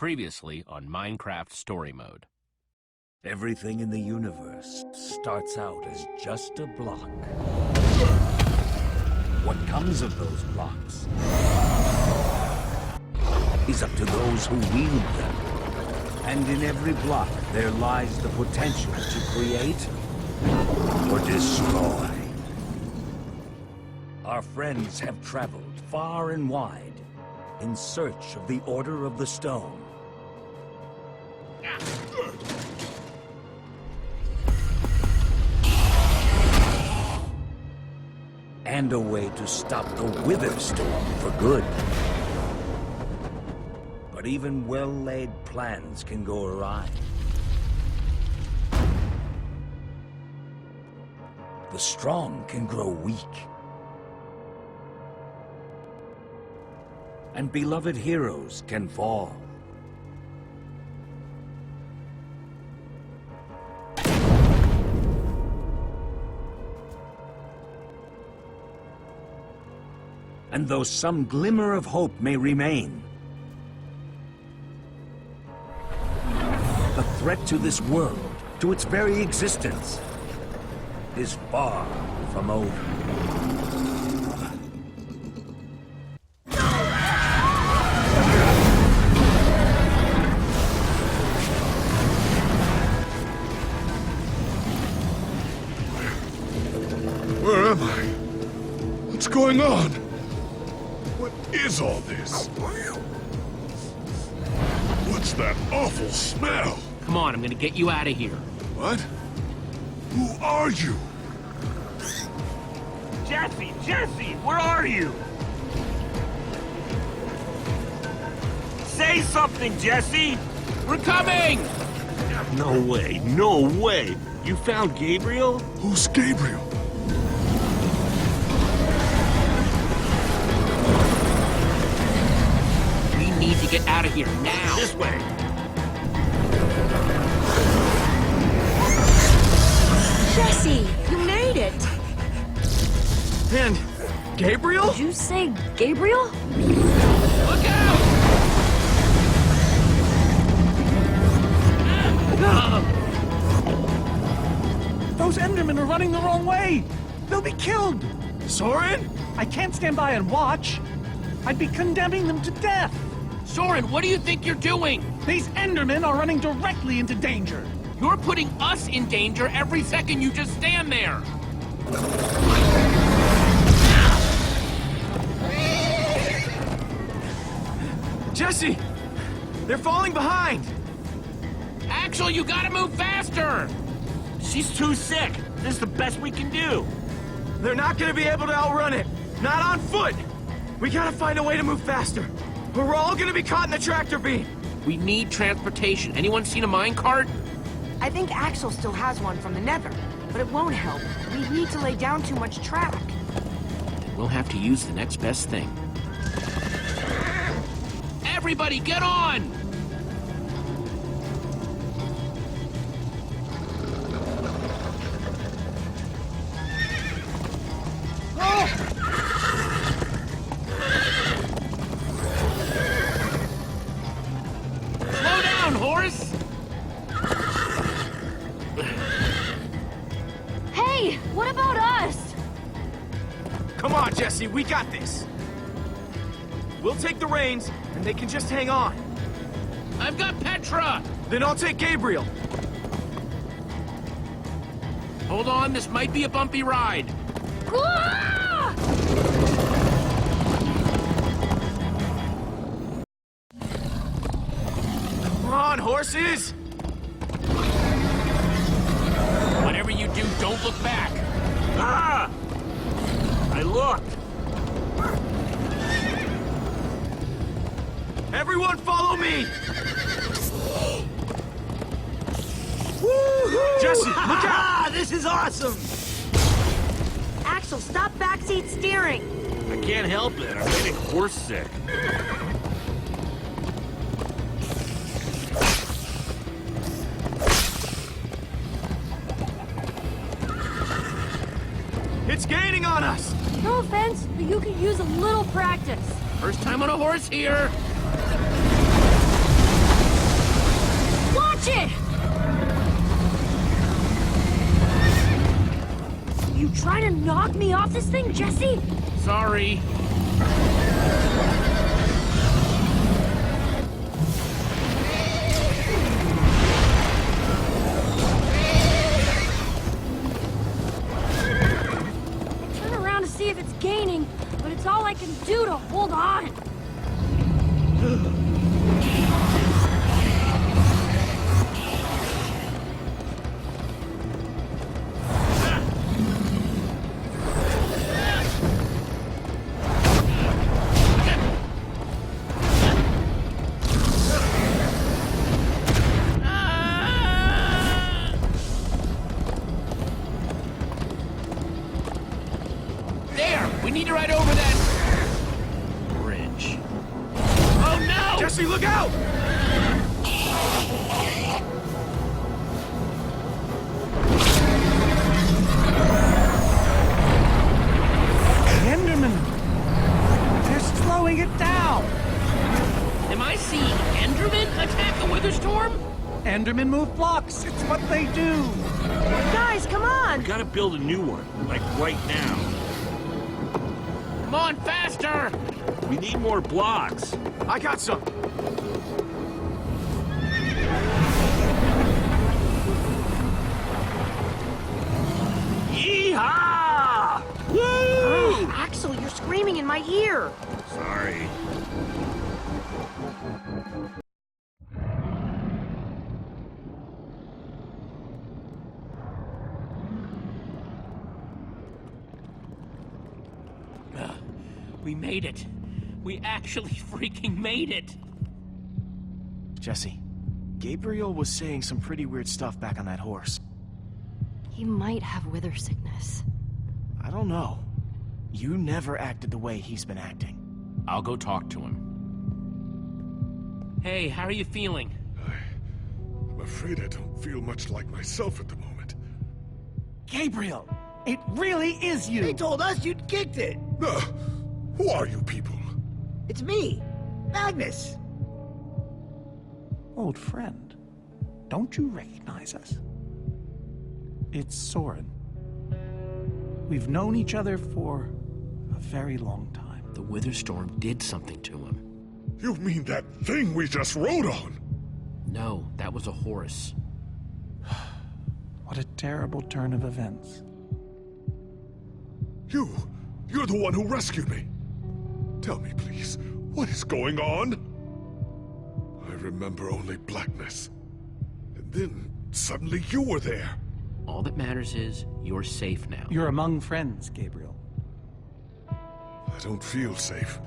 Previously on Minecraft Story Mode. Everything in the universe starts out as just a block. What comes of those blocks is up to those who wield them. And in every block, there lies the potential to create or destroy. Our friends have traveled far and wide in search of the Order of the Stone. And a way to stop the Wither Storm for good. But even well-laid plans can go awry. The strong can grow weak. And beloved heroes can fall. And though some glimmer of hope may remain, the threat to this world, to its very existence, is far from over. Where am I? What's going on? What is all this? What's that awful smell? Come on, I'm gonna get you out of here. What? Who are you? Jesse, where are you? Say something, Jesse! We're coming! No way! You found Gabriel? Who's Gabriel? We need to get out of here now. This way! Jesse, you made it! And Gabriel? Did you say Gabriel? Look out! Those Endermen are running the wrong way! They'll be killed! Soren? I can't stand by and watch. I'd be condemning them to death. Soren, what do you think you're doing? These Endermen are running directly into danger. You're putting us in danger every second you just stand there. Jesse! They're falling behind! Axel, you gotta move faster! She's too sick. This is the best we can do. They're not gonna be able to outrun it! Not on foot! We gotta find a way to move faster, or we're all gonna be caught in the tractor beam! We need transportation. Anyone seen a minecart? I think Axel still has one from the Nether, but it won't help. We need to lay down too much track. We'll have to use the next best thing. Everybody, get on! Slow down, horse! Hey, what about us? Come on, Jesse, we got this! We'll take the reins, and they can just hang on. I've got Petra! Then I'll take Gabriel. Hold on, this might be a bumpy ride. Ah! Come on, horses! Whatever you do, don't look back. Ah! I looked. Everyone follow me! Jesse, look out! This is awesome! Axel, stop backseat steering! I can't help it. I'm getting horse sick. It's gaining on us! No offense, but you could use a little practice. First time on a horse here. Watch it! You trying to knock me off this thing, Jesse? Sorry. Turn around to see if it's gaining, but it's all I can do to hold on. There! We need to ride over that bridge. Oh no! Jesse, look out! Enderman! They're slowing it down! Am I seeing Enderman attack a Witherstorm? Endermen move blocks. It's what they do. Guys, come on! We gotta build a new one, like right now. Come on, faster! We need more blocks. I got some. Yeehaw! Woo! Axel, you're screaming in my ear! Sorry. We made it. We actually freaking made it. Jesse, Gabriel was saying some pretty weird stuff back on that horse. He might have wither sickness. I don't know. You never acted the way he's been acting. I'll go talk to him. Hey, how are you feeling? I'm afraid I don't feel much like myself at the moment. Gabriel, it really is you. They told us you'd kicked it. Who are you people? It's me, Magnus. Old friend, don't you recognize us? It's Soren. We've known each other for a very long time. The Witherstorm did something to him. You mean that thing we just rode on? No, that was a horse. What a terrible turn of events. You're the one who rescued me. Tell me, please, what is going on? I remember only blackness. And then, suddenly you were there. All that matters is you're safe now. You're among friends, Gabriel. I don't feel safe.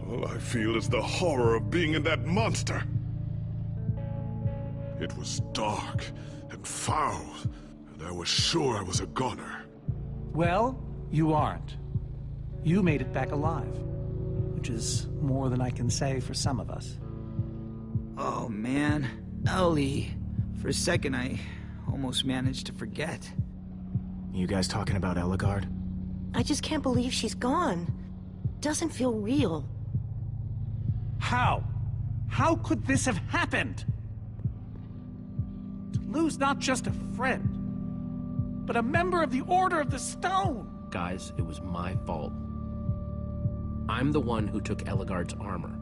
All I feel is the horror of being in that monster. It was dark and foul, and I was sure I was a goner. Well, you aren't. You made it back alive, which is more than I can say for some of us. Oh, man. Ellie. For a second, I almost managed to forget. You guys talking about Eligard? I just can't believe she's gone. Doesn't feel real. How? How could this have happened? To lose not just a friend, but a member of the Order of the Stone! Guys, it was my fault. I'm the one who took Eligard's armor.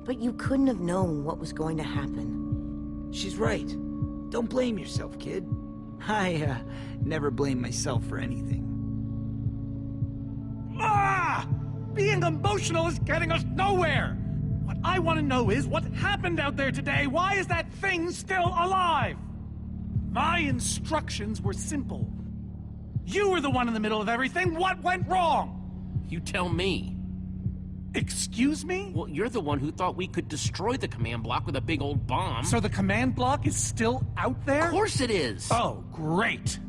But you couldn't have known what was going to happen. She's right. Don't blame yourself, kid. I, never blame myself for anything. Ah! Being emotional is getting us nowhere! What I want to know is what happened out there today. Why is that thing still alive? My instructions were simple. You were the one in the middle of everything. What went wrong? You tell me. Excuse me? Well, you're the one who thought we could destroy the command block with a big old bomb. So the command block is still out there? Of course it is! Oh, great.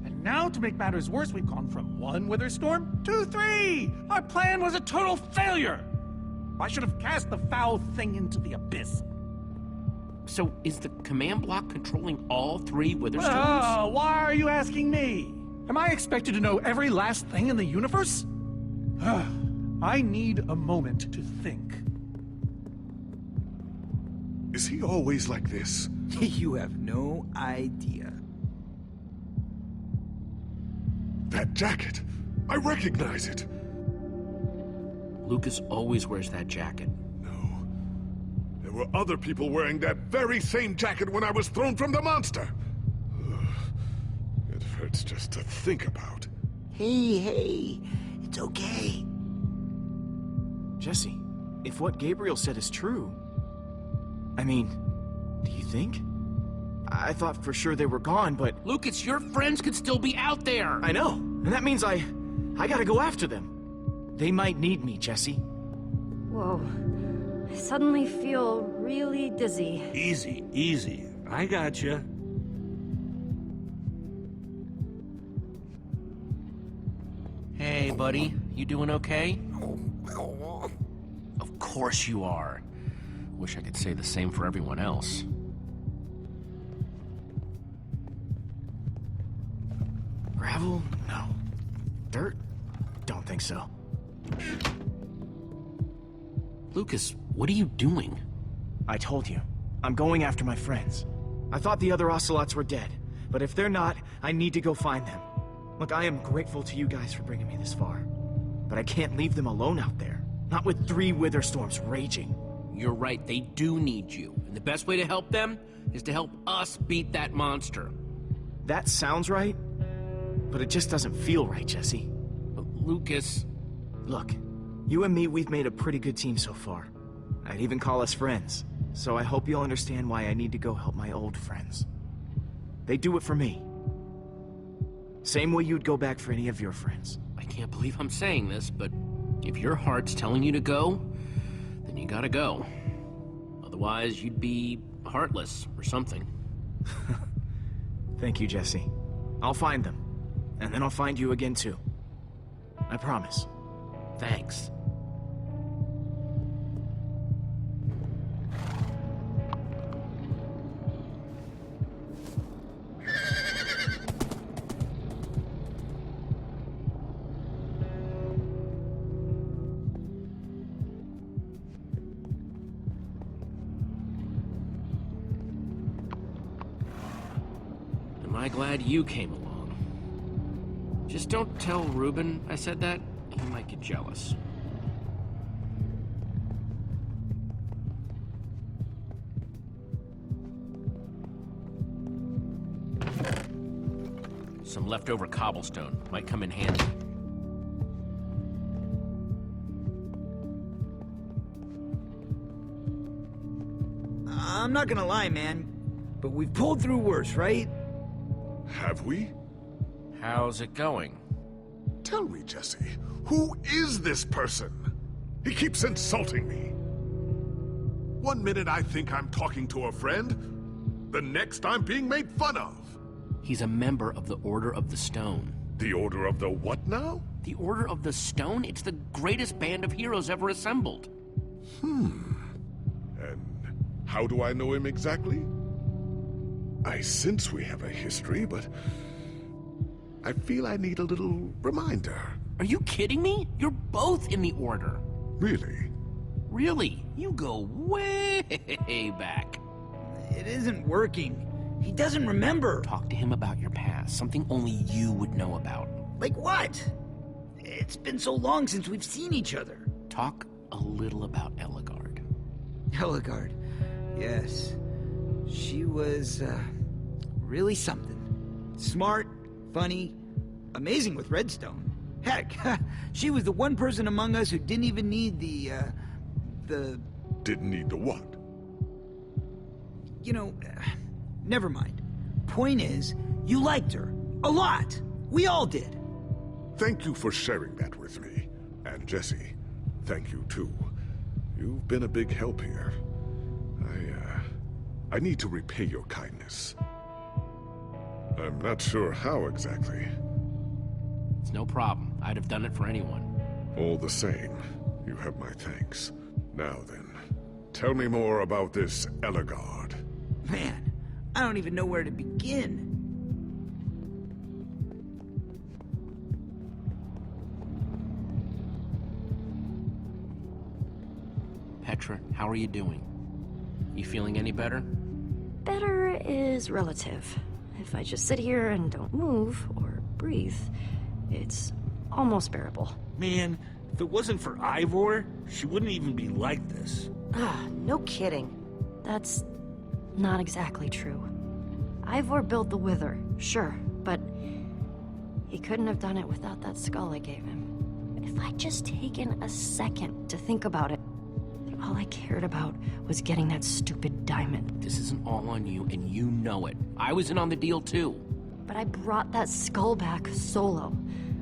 And now, to make matters worse, we've gone from 1 Witherstorm to 3! Our plan was a total failure! I should have cast the foul thing into the abyss. So, is the command block controlling all 3 Witherstorms? Oh, why are you asking me? Am I expected to know every last thing in the universe? I need a moment to think. Is he always like this? You have no idea. That jacket! I recognize it! Lucas always wears that jacket. No. There were other people wearing that very same jacket when I was thrown from the monster! Ugh. It hurts just to think about. Hey, it's okay. Jesse, if what Gabriel said is true... I mean, do you think? I thought for sure they were gone, but... Lucas, your friends could still be out there! I know, and that means I gotta go after them. They might need me, Jesse. Whoa. I suddenly feel really dizzy. Easy, easy. I gotcha. Hey, buddy. You doing okay? Of course you are. Wish I could say the same for everyone else. Gravel? No. Dirt? Don't think so. Lucas, what are you doing? I told you. I'm going after my friends. I thought the other ocelots were dead, but if they're not, I need to go find them. Look, I am grateful to you guys for bringing me this far, but I can't leave them alone out there. Not with 3 wither storms raging. You're right, they do need you. And the best way to help them is to help us beat that monster. That sounds right, but it just doesn't feel right, Jesse. But Lucas... Look, you and me, we've made a pretty good team so far. I'd even call us friends, so I hope you'll understand why I need to go help my old friends. They do it for me. Same way you'd go back for any of your friends. I can't believe I'm saying this, but if your heart's telling you to go, then you gotta go. Otherwise, you'd be heartless or something. Thank you, Jesse. I'll find them. And then I'll find you again, too. I promise. Thanks. Am I glad you came along? Just don't tell Reuben I said that. He might get jealous. Some leftover cobblestone might come in handy. I'm not gonna lie, man, but we've pulled through worse, right? Have we? How's it going? Tell me, Jesse, who is this person? He keeps insulting me. One minute I think I'm talking to a friend, the next I'm being made fun of. He's a member of the Order of the Stone. The Order of the what now? The Order of the Stone? It's the greatest band of heroes ever assembled. And how do I know him exactly? I sense we have a history, but I feel I need a little reminder. Are you kidding me? You're both in the Order. Really? Really? You go way back. It isn't working. He doesn't remember. Talk to him about your past, something only you would know about. Like what? It's been so long since we've seen each other. Talk a little about Eligard. Eligard. Yes. She was, really something. Smart, funny, amazing with redstone. Heck, she was the one person among us who didn't even need the... Didn't need the what? You know, never mind. Point is, you liked her. A lot. We all did. Thank you for sharing that with me. And Jesse, thank you too. You've been a big help here. I need to repay your kindness. I'm not sure how exactly. It's no problem. I'd have done it for anyone. All the same, you have my thanks. Now then, tell me more about this Eligard. Man, I don't even know where to begin. Petra, how are you doing? You feeling any better? better is relative. If I just sit here and don't move or breathe, it's almost bearable. Man, if it wasn't for Ivor, she wouldn't even be like this. Ah, no kidding. That's not exactly true. Ivor built the Wither, sure, but he couldn't have done it without that skull I gave him. If I'd just taken a second to think about it, then all I cared about was getting that stupid diamond. This isn't all on you, and you know it. I was in on the deal, too. But I brought that skull back solo.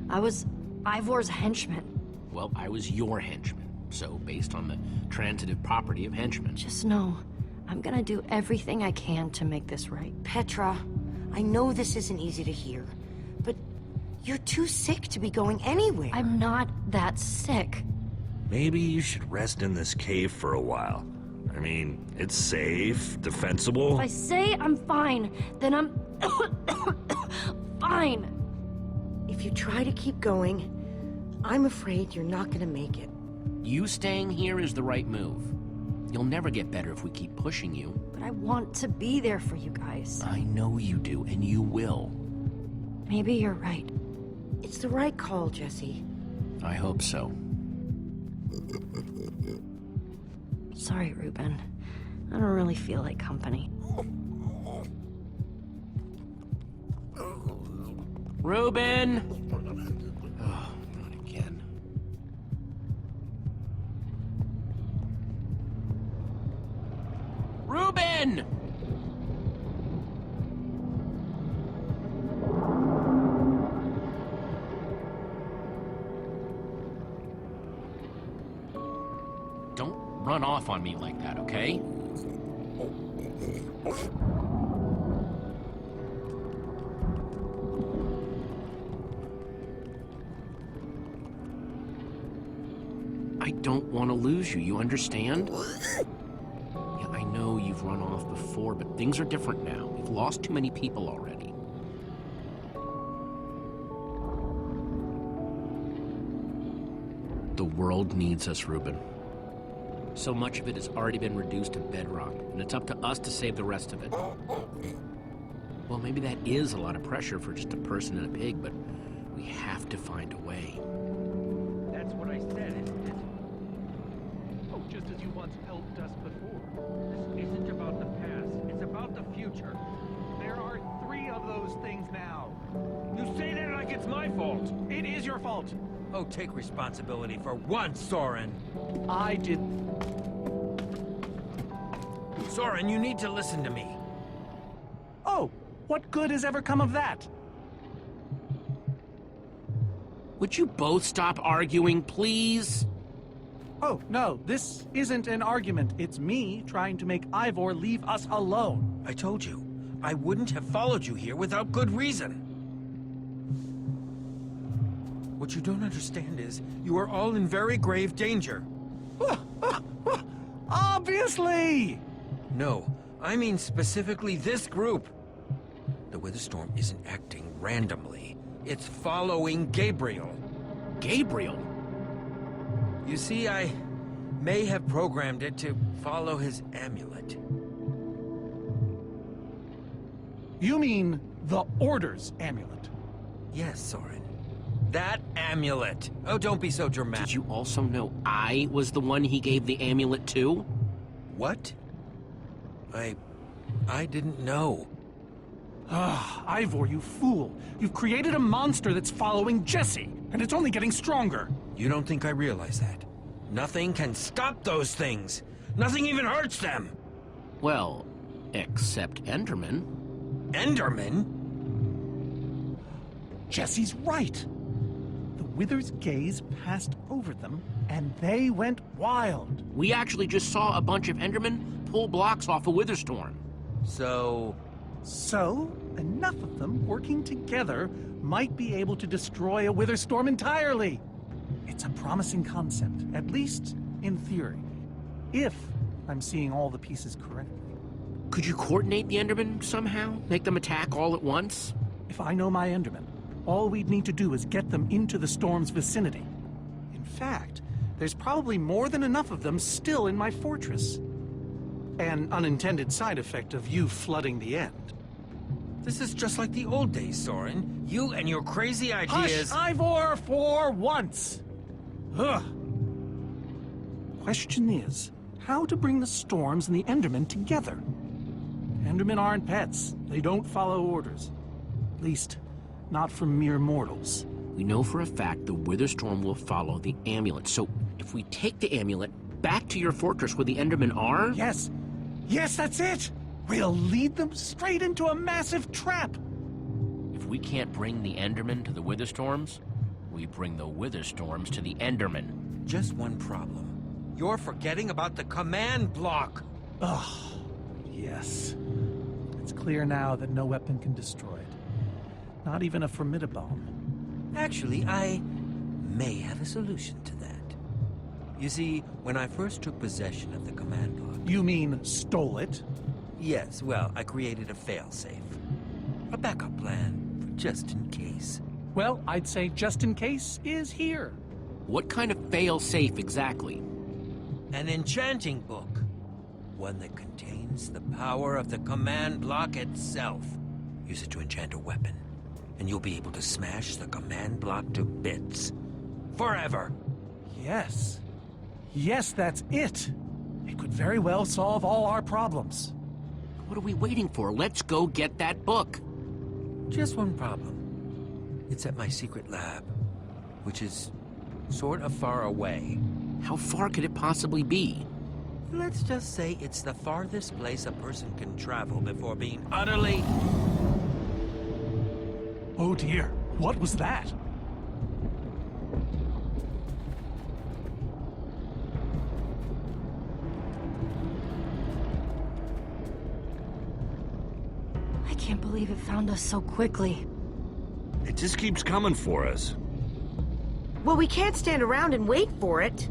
I was Ivor's henchman. Well, I was your henchman, so based on the transitive property of henchman. Just know, I'm gonna do everything I can to make this right. Petra, I know this isn't easy to hear, but you're too sick to be going anywhere. I'm not that sick. Maybe you should rest in this cave for a while. I mean, it's safe, defensible. If I say I'm fine, then I'm fine. If you try to keep going, I'm afraid you're not gonna make it. You staying here is the right move. You'll never get better if we keep pushing you. But I want to be there for you guys. I know you do, and you will. Maybe you're right. It's the right call, Jesse. I hope so. Sorry, Ruben. I don't really feel like company. Ruben! Oh, not again. Ruben! Don't run off on me like that, okay? I don't want to lose you, you understand? Yeah, I know you've run off before, but things are different now. We've lost too many people already. The world needs us, Ruben. So much of it has already been reduced to bedrock, and it's up to us to save the rest of it. Well, maybe that is a lot of pressure for just a person and a pig, but we have to find a way. That's what I said, isn't it? Oh, just as you once helped us before. This isn't about the past, it's about the future. There are 3 of those things now. You say that like it's my fault. It is your fault. Oh, take responsibility for once, Soren. I did. Soren, you need to listen to me. Oh, what good has ever come of that? Would you both stop arguing, please? Oh, no, this isn't an argument. It's me trying to make Ivor leave us alone. I told you, I wouldn't have followed you here without good reason. What you don't understand is, you are all in very grave danger. Obviously! No, I mean specifically this group. The Witherstorm isn't acting randomly. It's following Gabriel. Gabriel? You see, I may have programmed it to follow his amulet. You mean the Order's amulet? Yes, Soren. That amulet. Oh, don't be so dramatic. Did you also know I was the one he gave the amulet to? What? I didn't know. Ah, Ivor, you fool. You've created a monster that's following Jesse, and it's only getting stronger. You don't think I realize that? Nothing can stop those things. Nothing even hurts them. Well, except Enderman. Enderman? Jesse's right. The Wither's gaze passed over them, and they went wild. We actually just saw a bunch of Endermen pull blocks off a Witherstorm. So, enough of them working together might be able to destroy a Witherstorm entirely. It's a promising concept, at least in theory, if I'm seeing all the pieces correctly. Could you coordinate the Endermen somehow? Make them attack all at once? If I know my Endermen, all we'd need to do is get them into the storm's vicinity. In fact, there's probably more than enough of them still in my fortress. an unintended side effect of you flooding the end. This is just like the old days, Soren. You and your crazy ideas... Hush, Ivor, for once! Ugh. Question is, how to bring the Storms and the Endermen together? Endermen aren't pets. They don't follow orders. At least, not from mere mortals. We know for a fact the Witherstorm will follow the amulet, so if we take the amulet back to your fortress where the Endermen are... Yes! Yes, that's it! We'll lead them straight into a massive trap! If we can't bring the Endermen to the Witherstorms, we bring the Witherstorms to the Endermen. Just one problem. You're forgetting about the command block! Ugh, yes. It's clear now that no weapon can destroy it. Not even a formidabome. Actually, I may have a solution to that. You see, when I first took possession of the command block... You mean stole it? Yes, well, I created a failsafe. A backup plan for just in case. Well, I'd say just in case is here. What kind of fail-safe exactly? An enchanting book. One that contains the power of the command block itself. Use it to enchant a weapon, and you'll be able to smash the command block to bits. Forever! Yes. Yes, that's it. It could very well solve all our problems. What are we waiting for? Let's go get that book. Just one problem. It's at my secret lab, which is sort of far away. How far could it possibly be? Let's just say it's the farthest place a person can travel before being utterly... Oh dear, what was that? I can't believe it found us so quickly. It just keeps coming for us. Well, we can't stand around and wait for it.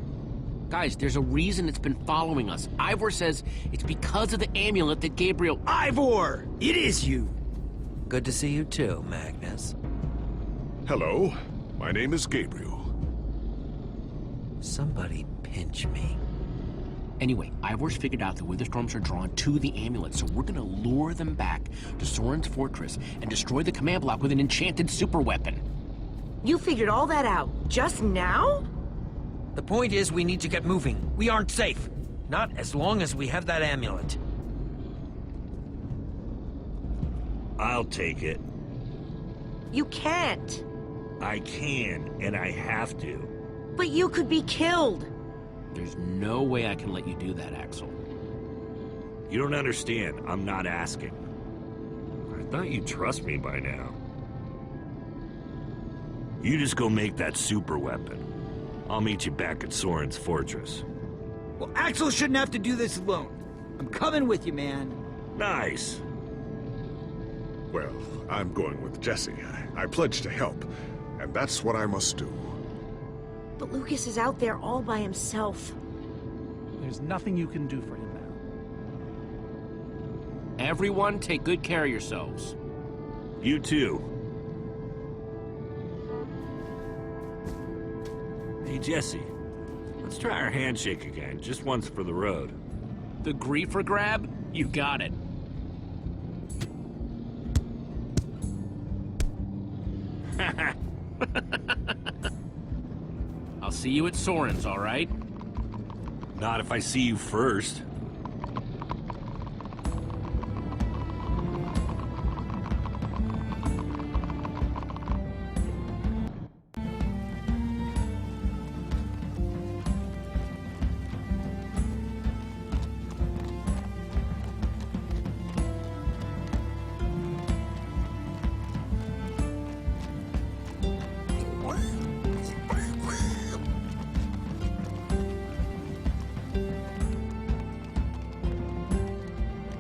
Guys, there's a reason it's been following us. Ivor says it's because of the amulet that Gabriel... Ivor! It is you! Good to see you too, Magnus. Hello, my name is Gabriel. Somebody pinch me. Anyway, Ivor's figured out the Witherstorms are drawn to the amulet, so we're gonna lure them back to Soren's fortress and destroy the command block with an enchanted superweapon. You figured all that out just now? The point is, we need to get moving. We aren't safe. Not as long as we have that amulet. I'll take it. You can't. I can, and I have to. But you could be killed. There's no way I can let you do that, Axel. You don't understand. I'm not asking. I thought you'd trust me by now. You just go make that super weapon. I'll meet you back at Soren's fortress. Well, Axel shouldn't have to do this alone. I'm coming with you, man. Nice. Well, I'm going with Jesse. I pledged to help, and that's what I must do. But Lucas is out there all by himself. There's nothing you can do for him now. Everyone, take good care of yourselves. You too. Hey, Jesse. Let's try our handshake again, just once for the road. The griefer grab? You got it. I'll see you at Soren's, all right? Not if I see you first.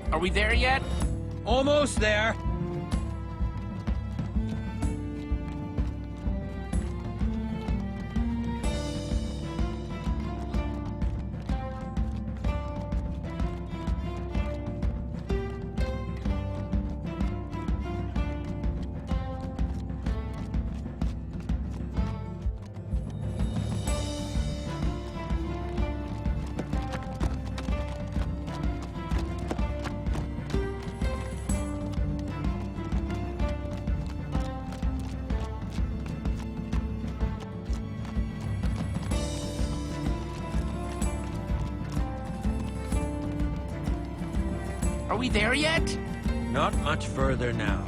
Are we there yet? Almost there. Are we there yet? Not much further now.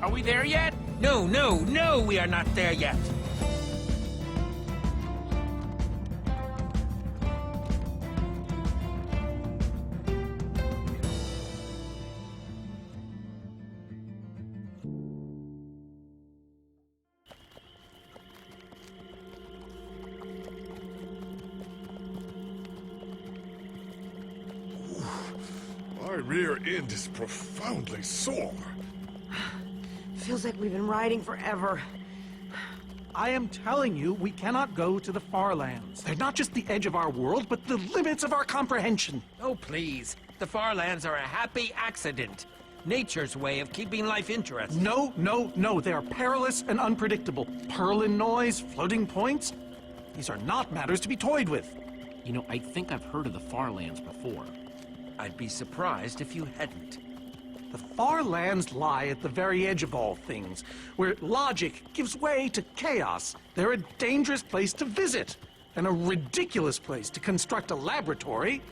Are we there yet? No, no, no, we are not there yet. My rear end is profoundly sore. Feels like we've been riding forever. I am telling you, we cannot go to the far lands. They're not just the edge of our world, but the limits of our comprehension. Oh, please. The far lands are a happy accident. Nature's way of keeping life interesting. No, no, no. They are perilous and unpredictable. Purlin noise, floating points. These are not matters to be toyed with. You know, I think I've heard of the Farlands before. I'd be surprised if you hadn't. The far lands lie at the very edge of all things, where logic gives way to chaos. They're a dangerous place to visit, and a ridiculous place to construct a laboratory.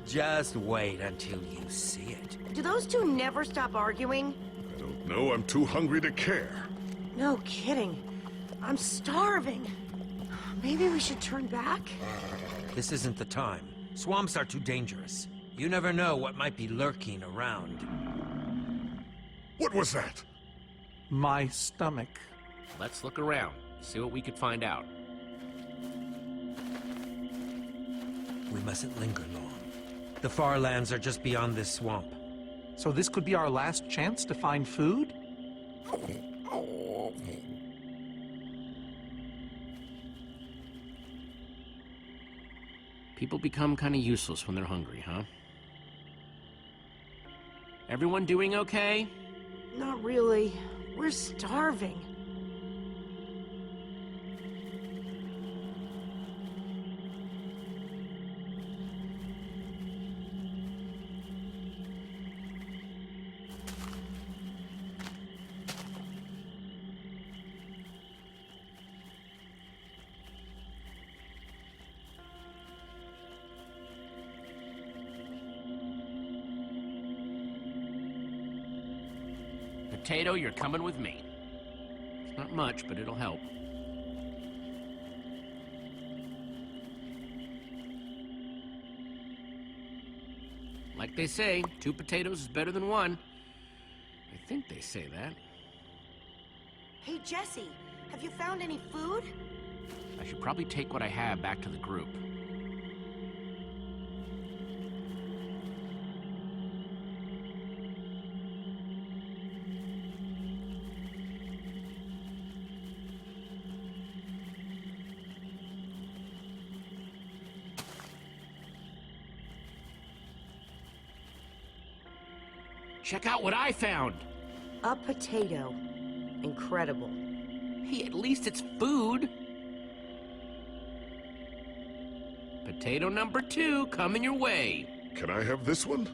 Just wait until you see it. Do those two never stop arguing? I don't know, I'm too hungry to care. No kidding. I'm starving. Maybe we should turn back? This isn't the time. Swamps are too dangerous. You never know what might be lurking around. What was that? My stomach. Let's look around, see what we could find out. We mustn't linger long. The far lands are just beyond this swamp. So this could be our last chance to find food? People become kind of useless when they're hungry, huh? Everyone doing okay? Not really. We're starving. Potato, you're coming with me. It's not much, but it'll help. Like they say, 2 potatoes is better than 1. I think they say that. Hey, Jesse, have you found any food? I should probably take what I have back to the group. Check out what I found! A potato. Incredible. Hey, at least it's food. Potato number 2 coming your way. Can I have this one?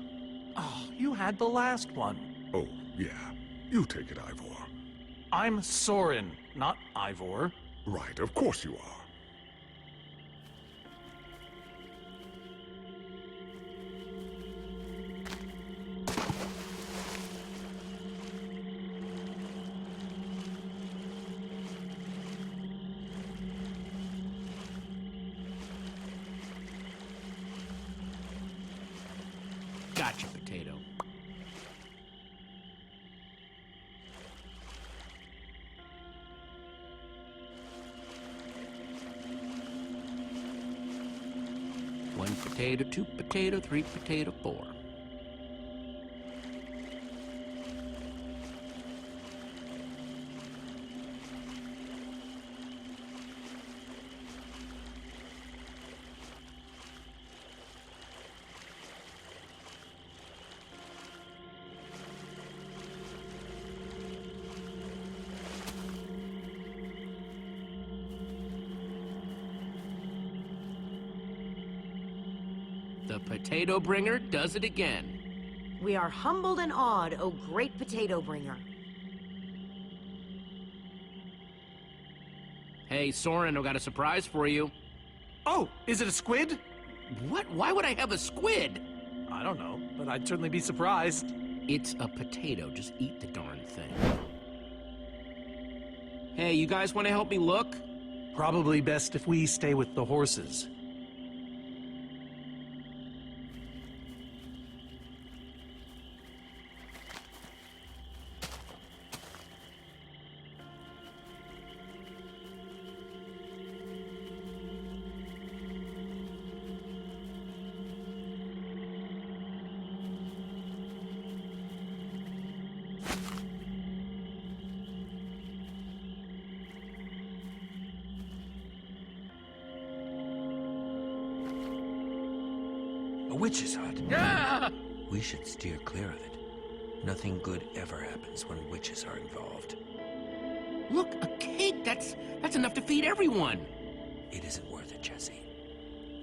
Oh, you had the last one. Oh, yeah. You take it, Ivor. I'm Soren, not Ivor. Right, of course you are. Gotcha, potato. 1 potato, 2 potato, 3 potato, 4. The potato bringer does it again. We are humbled and awed, O great potato bringer. Hey, Soren, I've got a surprise for you. Oh, is it a squid? What? Why would I have a squid? I don't know, but I'd certainly be surprised. It's a potato. Just eat the darn thing. Hey, you guys want to help me look? Probably best if we stay with the horses. A witch's hut. Ah! We should steer clear of it. Nothing good ever happens when witches are involved. Look, a cake. That's enough to feed everyone. It isn't worth it, Jesse.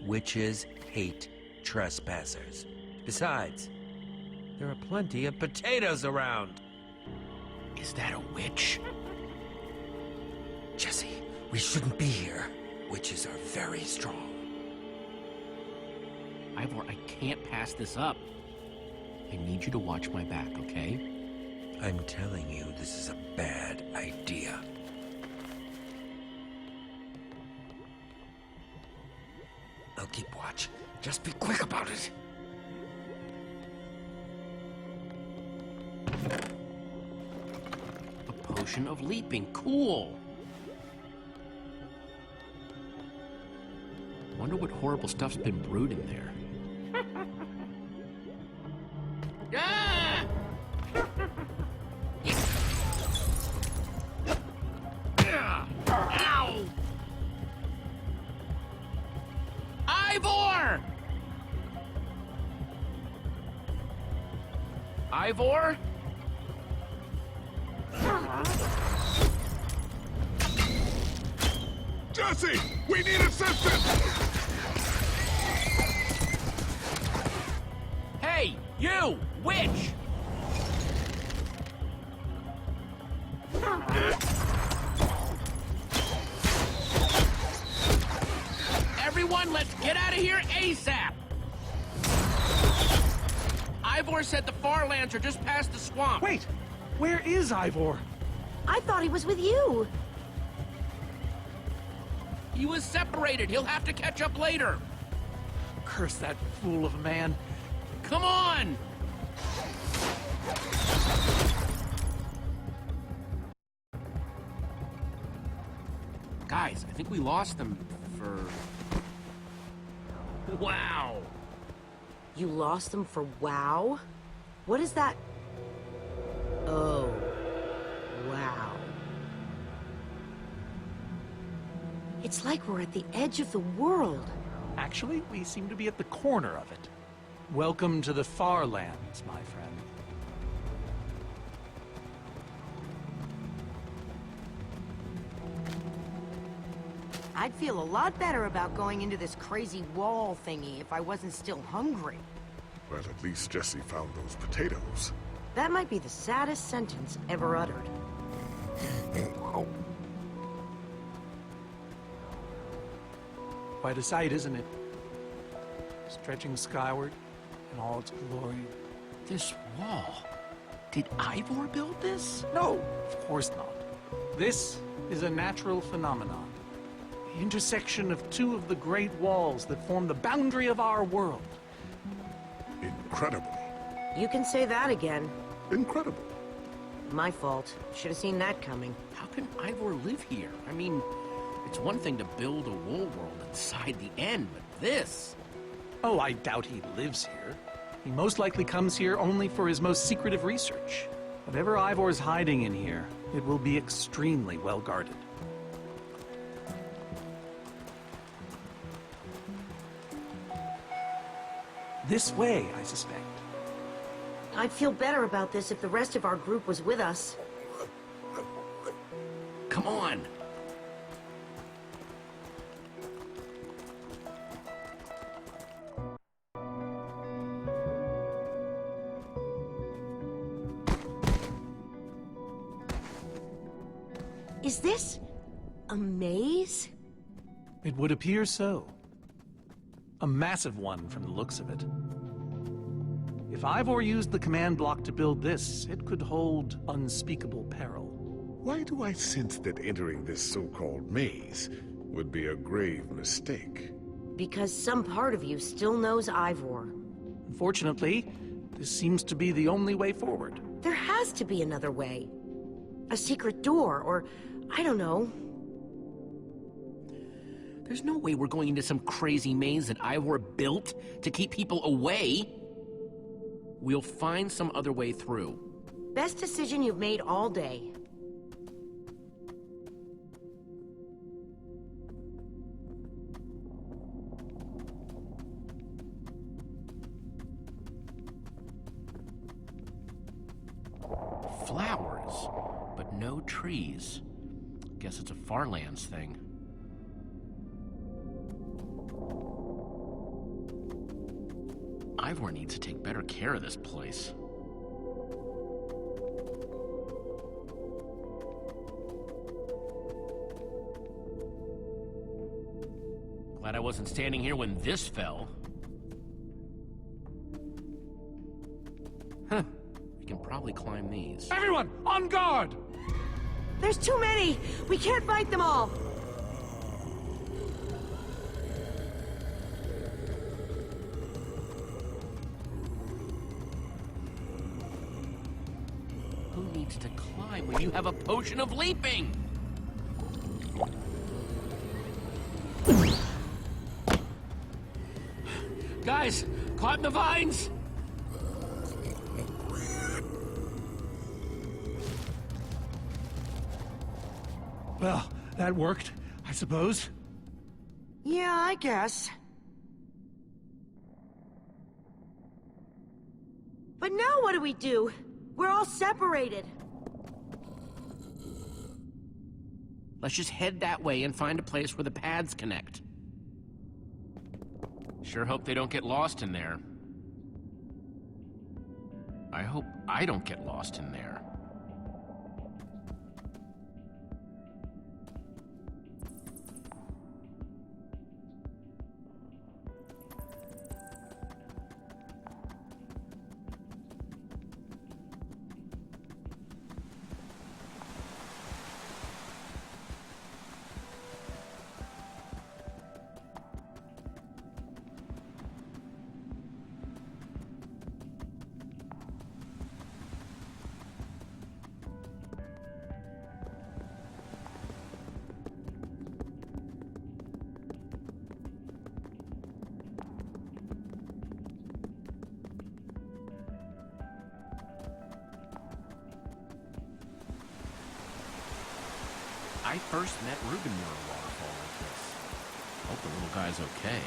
Witches hate trespassers. Besides, there are plenty of potatoes around. Is that a witch? Jesse, we shouldn't be here. Witches are very strong. Ivor, I can't pass this up. I need you to watch my back, okay? I'm telling you, this is a bad idea. I'll keep watch. Just be quick about it. A potion of leaping. Cool. Wonder what horrible stuff's been brewed in there. Ah! Ow! Ivor! Ivor? Jesse! We need assistance! Hey, you! Witch! Everyone, let's get out of here ASAP! Ivor said the Farlands are just past the swamp. Wait! Where is Ivor? I thought he was with you. He was separated. He'll have to catch up later. Curse that fool of a man. Come on! Guys, I think we lost them for... Wow! You lost them for WoW? What is that? Oh. Wow. It's like we're at the edge of the world. Actually, we seem to be at the corner of it. Welcome to the Farlands, my friend. I'd feel a lot better about going into this crazy wall thingy if I wasn't still hungry. Well, at least Jesse found those potatoes. That might be the saddest sentence ever uttered. Quite a sight, isn't it? Stretching skyward in all its glory. This wall... Did Ivor build this? No, of course not. This is a natural phenomenon. The intersection of two of the great walls that form the boundary of our world. Incredible. You can say that again. Incredible. My fault. Should have seen that coming. How can Ivor live here? I mean, it's one thing to build a wool world inside the end, but this... Oh, I doubt he lives here. He most likely comes here only for his most secretive research. Whatever Ivor's hiding in here, it will be extremely well guarded. This way, I suspect. I'd feel better about this if the rest of our group was with us. Come on! Is this a maze? It would appear so. A massive one from the looks of it. If Ivor used the command block to build this, it could hold unspeakable peril. Why do I sense that entering this so-called maze would be a grave mistake? Because some part of you still knows Ivor. Unfortunately, this seems to be the only way forward. There has to be another way. A secret door, or I don't know. There's no way we're going into some crazy maze that Ivor built to keep people away. We'll find some other way through. Best decision you've made all day. Flowers, but no trees. Guess it's a Farlands thing. Ivor needs to take better care of this place. Glad I wasn't standing here when this fell. Huh. We can probably climb these. Everyone, on guard! There's too many! We can't fight them all! Who needs to climb when you have a potion of leaping? Guys, caught in the vines! Well, that worked, I suppose. Yeah, I guess. But now what do we do? We're all separated. Let's just head that way and find a place where the paths connect. Sure hope they don't get lost in there. I hope I don't get lost in there. I first met Ruben near a waterfall like this. Hope the little guy's okay.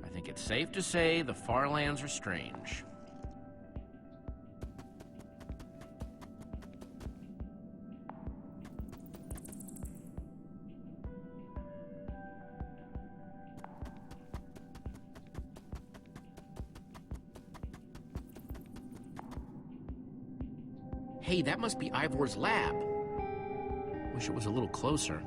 I think it's safe to say the Farlands are strange. Hey, that must be Ivor's lab. Wish it was a little closer.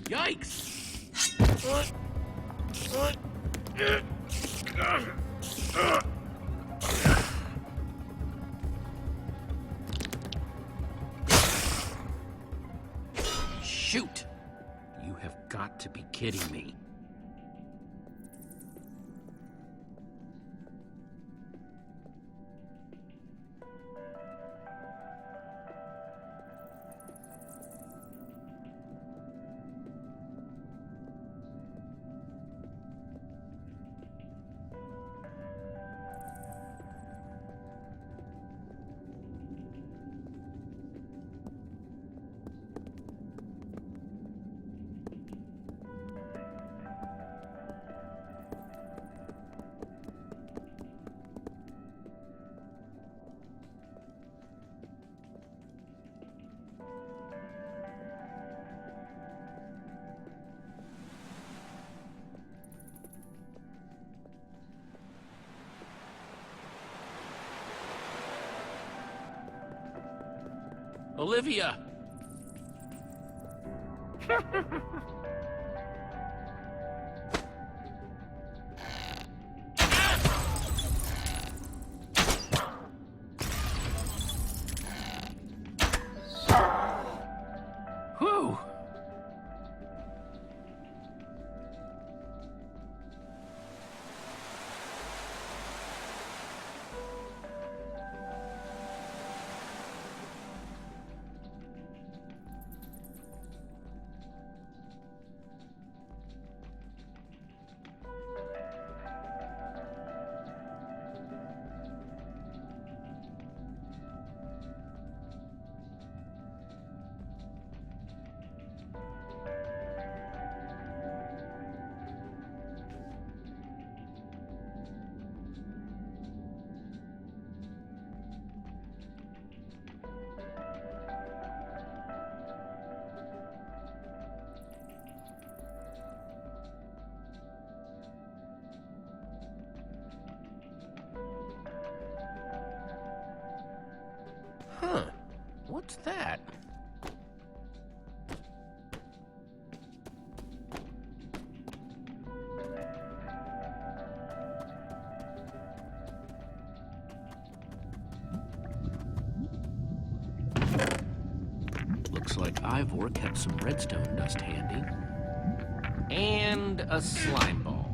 Yikes! Shoot! You have got to be kidding me. Olivia! Whew! Huh. What's that? Looks like Ivor kept some redstone dust handy. And a slime ball.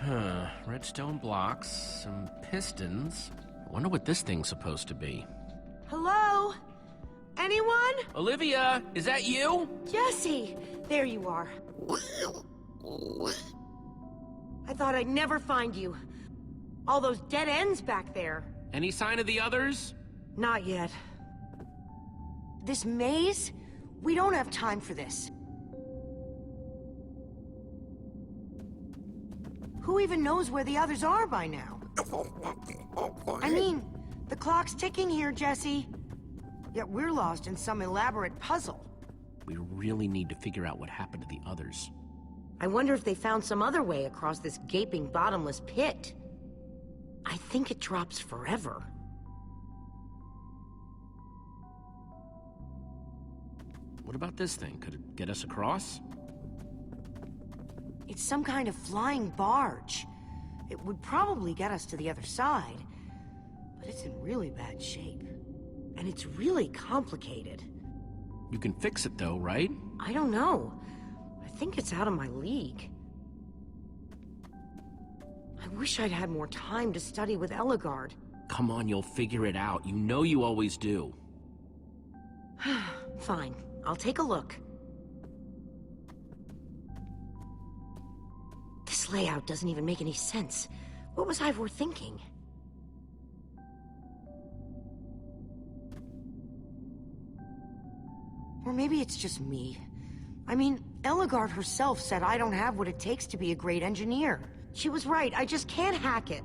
Huh, redstone blocks, some pistons. I wonder what this thing's supposed to be. Hello? Anyone? Olivia, is that you? Jesse! There you are. I thought I'd never find you. All those dead ends back there. Any sign of the others? Not yet. This maze? We don't have time for this. Who even knows where the others are by now? I mean, the clock's ticking here, Jesse. Yet we're lost in some elaborate puzzle. We really need to figure out what happened to the others. I wonder if they found some other way across this gaping bottomless pit. I think it drops forever. What about this thing? Could it get us across? It's some kind of flying barge. It would probably get us to the other side. But it's in really bad shape. And it's really complicated. You can fix it though, right? I don't know. I think it's out of my league. I wish I'd had more time to study with Eligard. Come on, you'll figure it out. You know you always do. Fine, I'll take a look. This layout doesn't even make any sense. What was Ivor thinking? Or maybe it's just me. I mean, Eligard herself said I don't have what it takes to be a great engineer. She was right, I just can't hack it.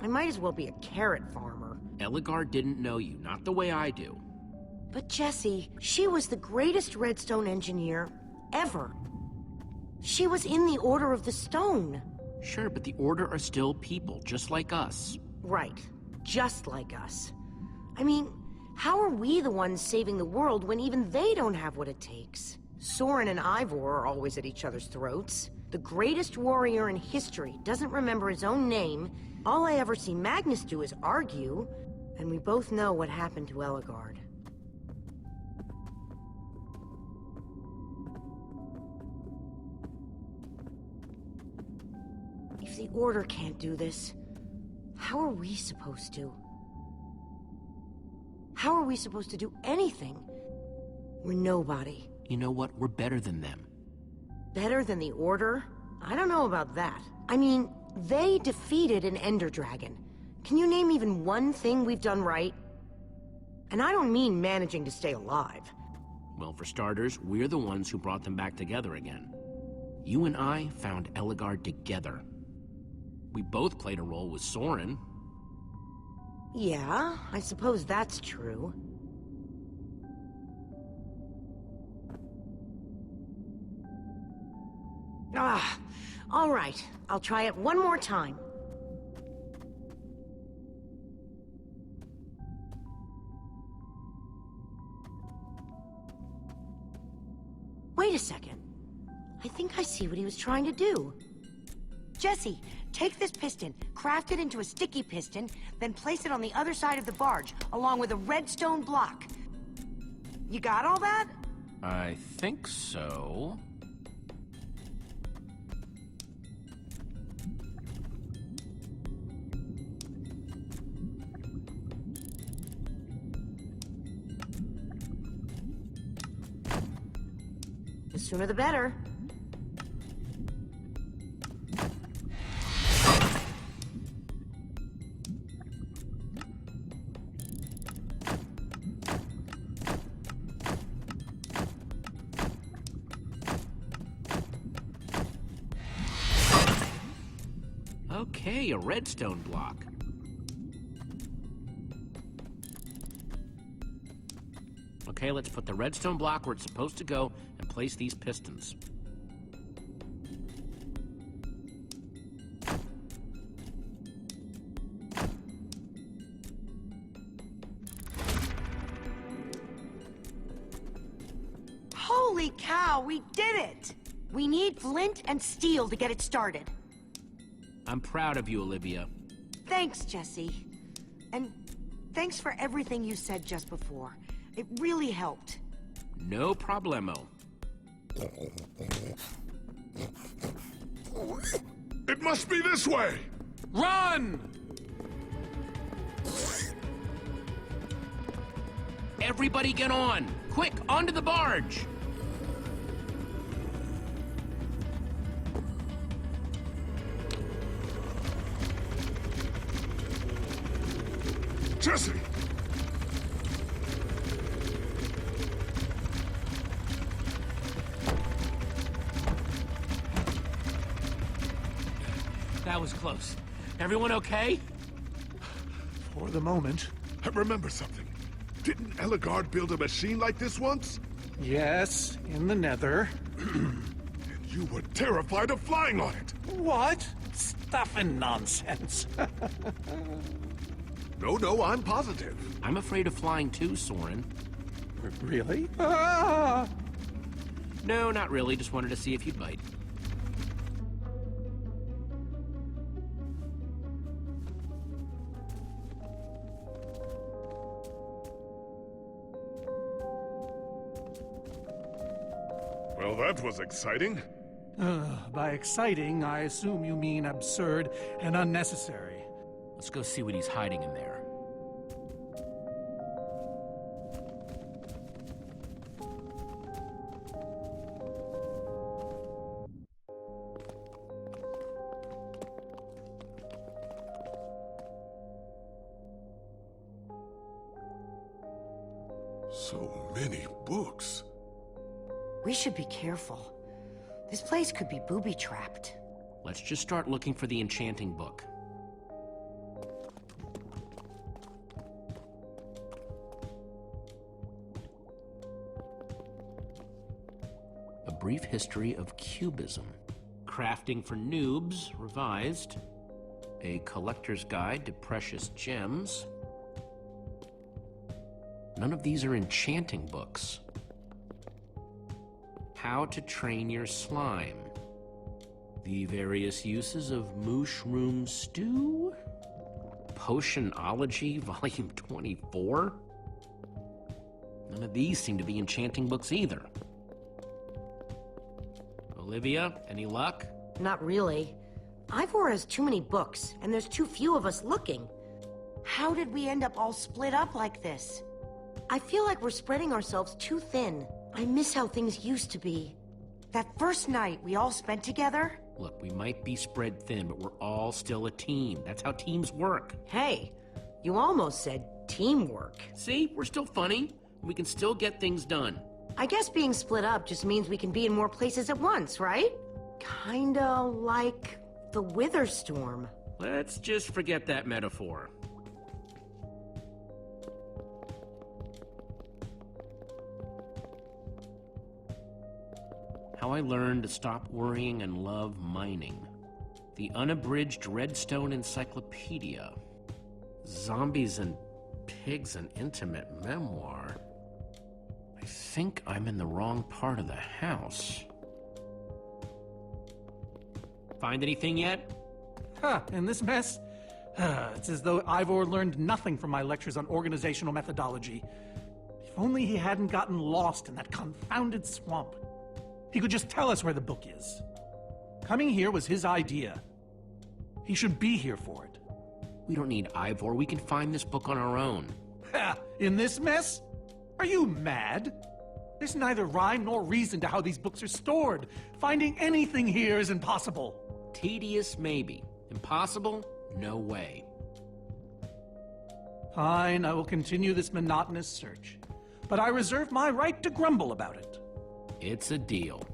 I might as well be a carrot farmer. Eligard didn't know you, not the way I do. But Jessie, she was the greatest redstone engineer ever. She was in the Order of the Stone. Sure, but the Order are still people, just like us. Right. Just like us. I mean, how are we the ones saving the world when even they don't have what it takes? Soren and Ivor are always at each other's throats. The greatest warrior in history doesn't remember his own name. All I ever see Magnus do is argue. And we both know what happened to Ellegaard. If the Order can't do this, how are we supposed to? How are we supposed to do anything? We're nobody. You know what? We're better than them. Better than the Order? I don't know about that. I mean, they defeated an Ender Dragon. Can you name even one thing we've done right? And I don't mean managing to stay alive. Well, for starters, we're the ones who brought them back together again. You and I found Ellegaard together. We both played a role with Soren. Yeah, I suppose that's true. All right. I'll try it one more time. Wait a second. I think I see what he was trying to do. Jesse, take this piston, craft it into a sticky piston, then place it on the other side of the barge, along with a redstone block. You got all that? I think so. The sooner the better. Okay, a redstone block. Okay, let's put the redstone block where it's supposed to go and place these pistons. Holy cow, we did it! We need flint and steel to get it started. I'm proud of you, Olivia. Thanks, Jesse. And thanks for everything you said just before. It really helped. No problemo. It must be this way! Run! Everybody get on! Quick, onto the barge! Jesse! That was close. Everyone okay? For the moment. I remember something. Didn't Ellegaard build a machine like this once? Yes, in the Nether. And you were terrified of flying on it. What? Stuff and nonsense. No, I'm positive. I'm afraid of flying too, Soren. Really? Ah! No, not really. Just wanted to see if you'd bite. Well, that was exciting. By exciting, I assume you mean absurd and unnecessary. Let's go see what he's hiding in there. So many books. We should be careful. This place could be booby-trapped. Let's just start looking for the enchanting book. A brief history of Cubism. Crafting for Noobs, revised. A Collector's Guide to Precious Gems. None of these are enchanting books. How to Train Your Slime. The Various Uses of Mushroom Stew. Potionology, Volume 24. None of these seem to be enchanting books either. Olivia, any luck? Not really. Ivor has too many books, and there's too few of us looking. How did we end up all split up like this? I feel like we're spreading ourselves too thin. I miss how things used to be. That first night we all spent together. Look, we might be spread thin, but we're all still a team. That's how teams work. Hey, you almost said teamwork. See, we're still funny. We can still get things done. I guess being split up just means we can be in more places at once, right? Kinda like the Wither Storm. Let's just forget that metaphor. How I Learned to Stop Worrying and Love Mining. The Unabridged Redstone Encyclopedia. Zombies and Pigs, an Intimate Memoir. I think I'm in the wrong part of the house. Find anything yet? Huh, in this mess? It's as though Ivor learned nothing from my lectures on organizational methodology. If only he hadn't gotten lost in that confounded swamp. He could just tell us where the book is. Coming here was his idea. He should be here for it. We don't need Ivor. We can find this book on our own. Ha! In this mess? Are you mad? There's neither rhyme nor reason to how these books are stored. Finding anything here is impossible. Tedious, maybe. Impossible? No way. Fine, I will continue this monotonous search. But I reserve my right to grumble about it. It's a deal.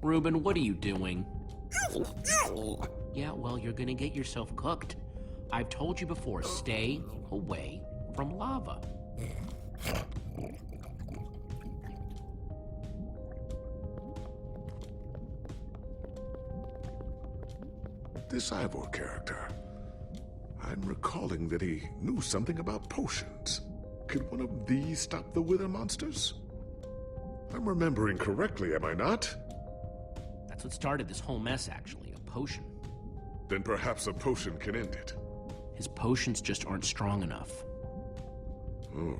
Reuben, what are you doing? Yeah, well, you're gonna get yourself cooked. I've told you before, stay away from lava. This Ivor character. I'm recalling that he knew something about potions. Could one of these stop the Wither monsters? I'm remembering correctly, am I not? That's what started this whole mess, actually. A potion. Then perhaps a potion can end it. His potions just aren't strong enough. Oh,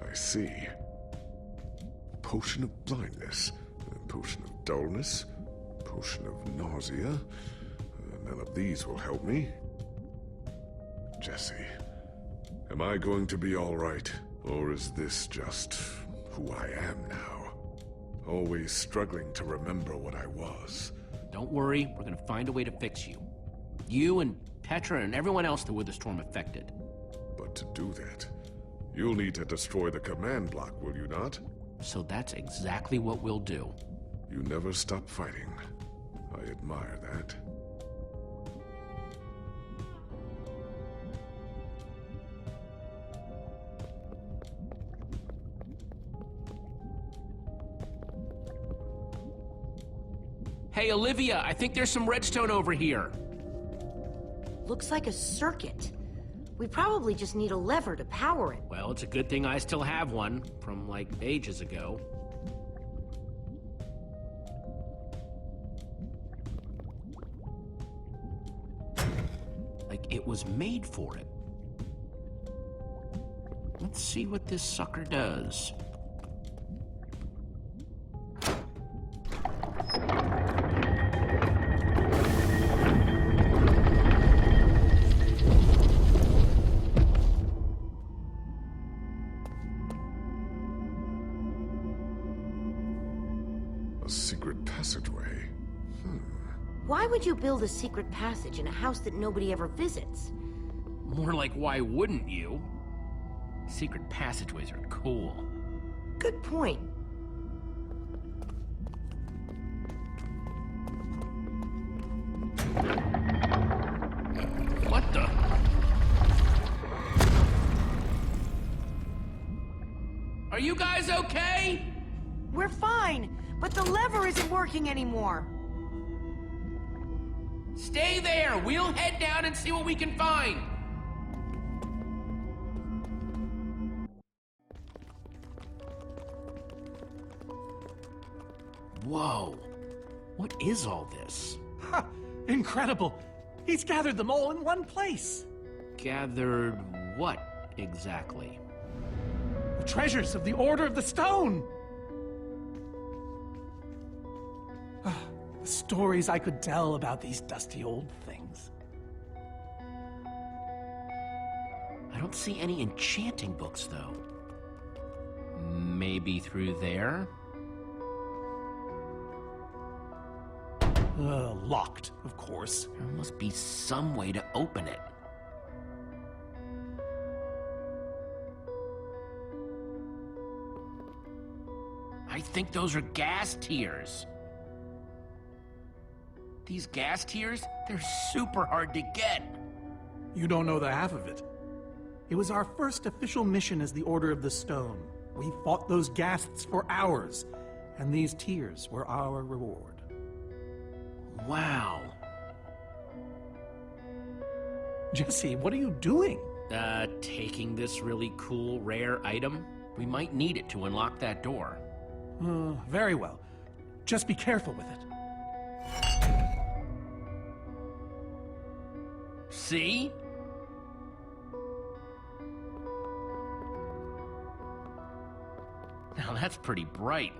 I see. Potion of blindness, a potion of dullness, potion of nausea. None of these will help me. Jesse, am I going to be all right? Or is this just who I am now? Always struggling to remember what I was. Don't worry, we're gonna find a way to fix you. You and Petra and everyone else that the storm affected. But to do that, you'll need to destroy the command block, will you not? So that's exactly what we'll do. You never stop fighting. I admire that. Hey, Olivia, I think there's some redstone over here. Looks like a circuit. We probably just need a lever to power it. Well, it's a good thing I still have one from, like, ages ago. Like, it was made for it. Let's see what this sucker does. A secret passageway. Why would you build a secret passage in a house that nobody ever visits? More like, why wouldn't you? Secret passageways are cool. Good point. What the? Are you guys okay? We're fine, but the lever isn't working anymore. Stay there. We'll head down and see what we can find. Whoa. What is all this? Ha! Incredible! He's gathered them all in one place. Gathered what exactly? The treasures of the Order of the Stone. The stories I could tell about these dusty old things. I don't see any enchanting books, though. Maybe through there? Locked, of course. There must be some way to open it. I think those are gas tiers. These gas tiers, they're super hard to get. You don't know the half of it. It was our first official mission as the Order of the Stone. We fought those ghasts for hours, and these tears were our reward. Wow. Jesse, what are you doing? Taking this really cool, rare item. We might need it to unlock that door. Very well. Just be careful with it. See? Now that's pretty bright.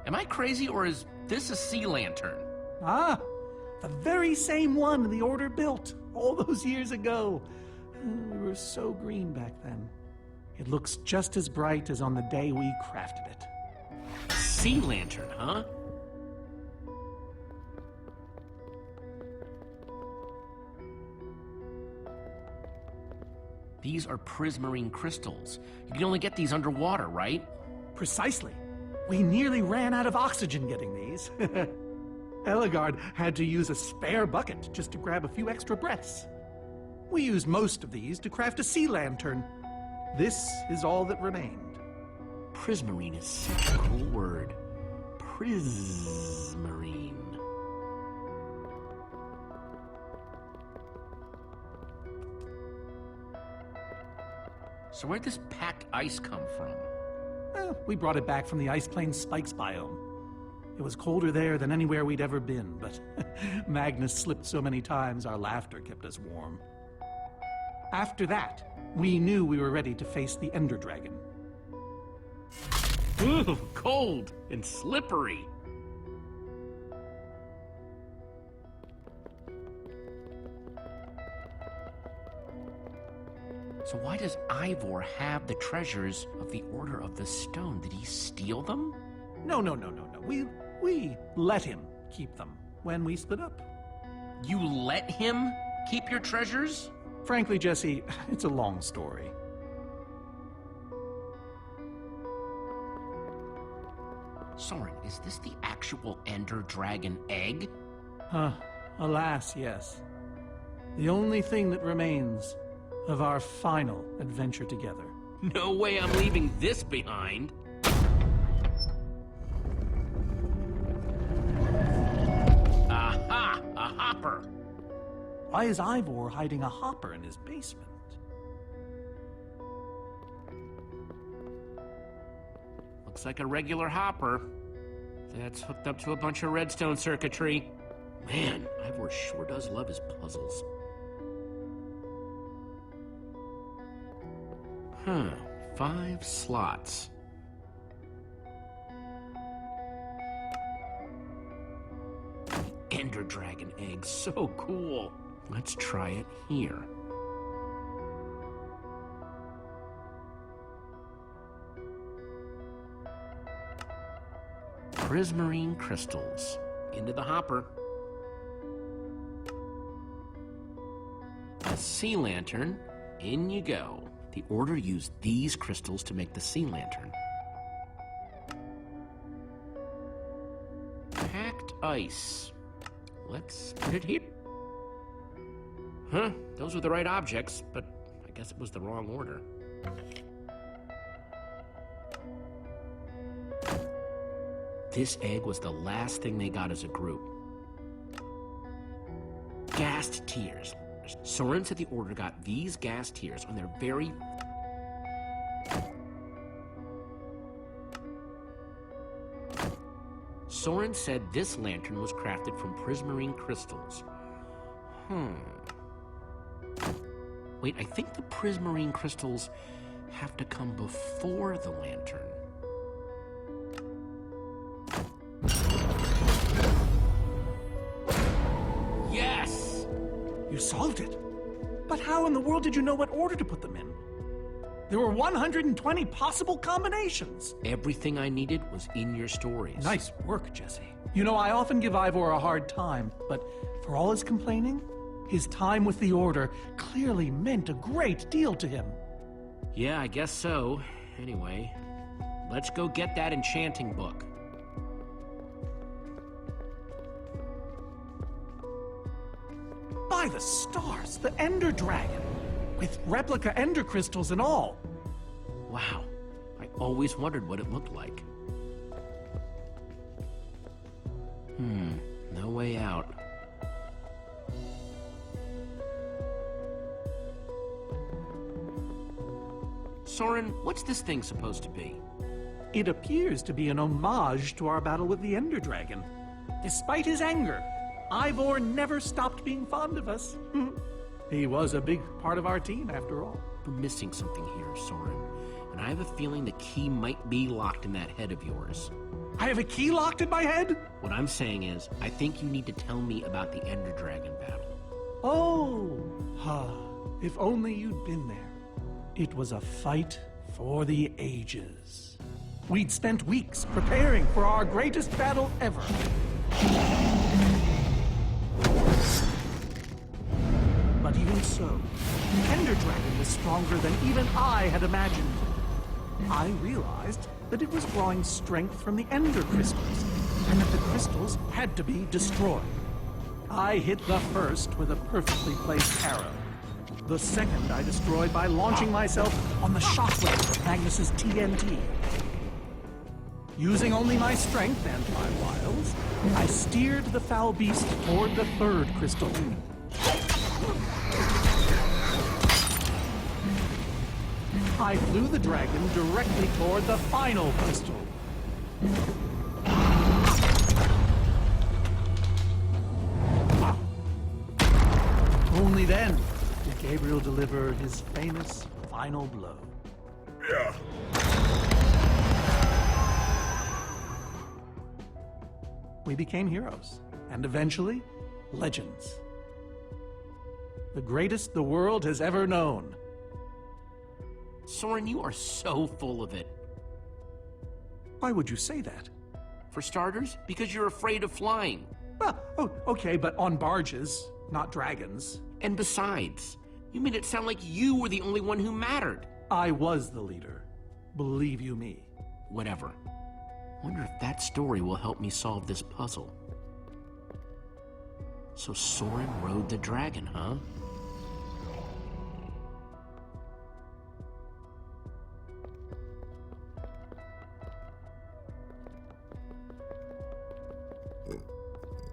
Am I crazy, or is this a sea lantern? Ah, the very same one the Order built all those years ago. We were so green back then. It looks just as bright as on the day we crafted it. Sea lantern, huh? These are prismarine crystals. You can only get these underwater, right? Precisely. We nearly ran out of oxygen getting these. Eligard had to use a spare bucket just to grab a few extra breaths. We used most of these to craft a sea lantern. This is all that remained. Prismarine is such a cool word. Prismarine. So where'd this packed ice come from? Well, we brought it back from the Ice Plains Spikes biome. It was colder there than anywhere we'd ever been, but Magnus slipped so many times our laughter kept us warm. After that, we knew we were ready to face the Ender Dragon. Ooh, cold and slippery. So why does Ivor have the treasures of the Order of the Stone? Did he steal them? No. We let him keep them when we split up. You let him keep your treasures? Frankly, Jesse, it's a long story. Soren, is this the actual Ender Dragon egg? Alas, yes. The only thing that remains of our final adventure together. No way I'm leaving this behind. Aha! A hopper! Why is Ivor hiding a hopper in his basement? Looks like a regular hopper. That's hooked up to a bunch of redstone circuitry. Man, Ivor sure does love his puzzles. 5 slots. Ender Dragon egg, so cool. Let's try it here. Prismarine crystals. Into the hopper. A sea lantern. In you go. The Order used these crystals to make the sea lantern. Packed ice. Let's put it here. Huh, those were the right objects, but I guess it was the wrong order. This egg was the last thing they got as a group. Gassed tears. Soren said the Order got these gas tears on their very... Soren said this lantern was crafted from prismarine crystals. Wait, I think the prismarine crystals have to come before the lantern. Yes! You solved it. But how in the world did you know what order to put them in? There were 120 possible combinations. Everything I needed was in your stories. Nice work, Jesse. You know, I often give Ivor a hard time, but for all his complaining, his time with the Order clearly meant a great deal to him. Yeah, I guess so. Anyway, let's go get that enchanting book. By the stars, the Ender Dragon, with replica Ender crystals and all. Wow, I always wondered what it looked like. No way out. Soren, what's this thing supposed to be? It appears to be an homage to our battle with the Ender Dragon. Despite his anger, Ivor never stopped being fond of us. He was a big part of our team, after all. We're missing something here, Soren. And I have a feeling the key might be locked in that head of yours. I have a key locked in my head? What I'm saying is, I think you need to tell me about the Ender Dragon battle. Oh, if only you'd been there. It was a fight for the ages. We'd spent weeks preparing for our greatest battle ever. But even so, the Ender Dragon was stronger than even I had imagined. I realized that it was drawing strength from the Ender crystals, and that the crystals had to be destroyed. I hit the first with a perfectly placed arrow. The second I destroyed by launching myself on the shockwave of Magnus's TNT. Using only my strength and my wiles, I steered the foul beast toward the third crystal. I flew the dragon directly toward the final crystal. Only then did Gabriel deliver his famous final blow. Yeah. We became heroes, and eventually, legends. The greatest the world has ever known. Soren, you are so full of it. Why would you say that? For starters, because you're afraid of flying. Oh, okay, but on barges, not dragons. And besides, you made it sound like you were the only one who mattered. I was the leader. Believe you me. Whatever. Wonder if that story will help me solve this puzzle. So Soren rode the dragon, huh?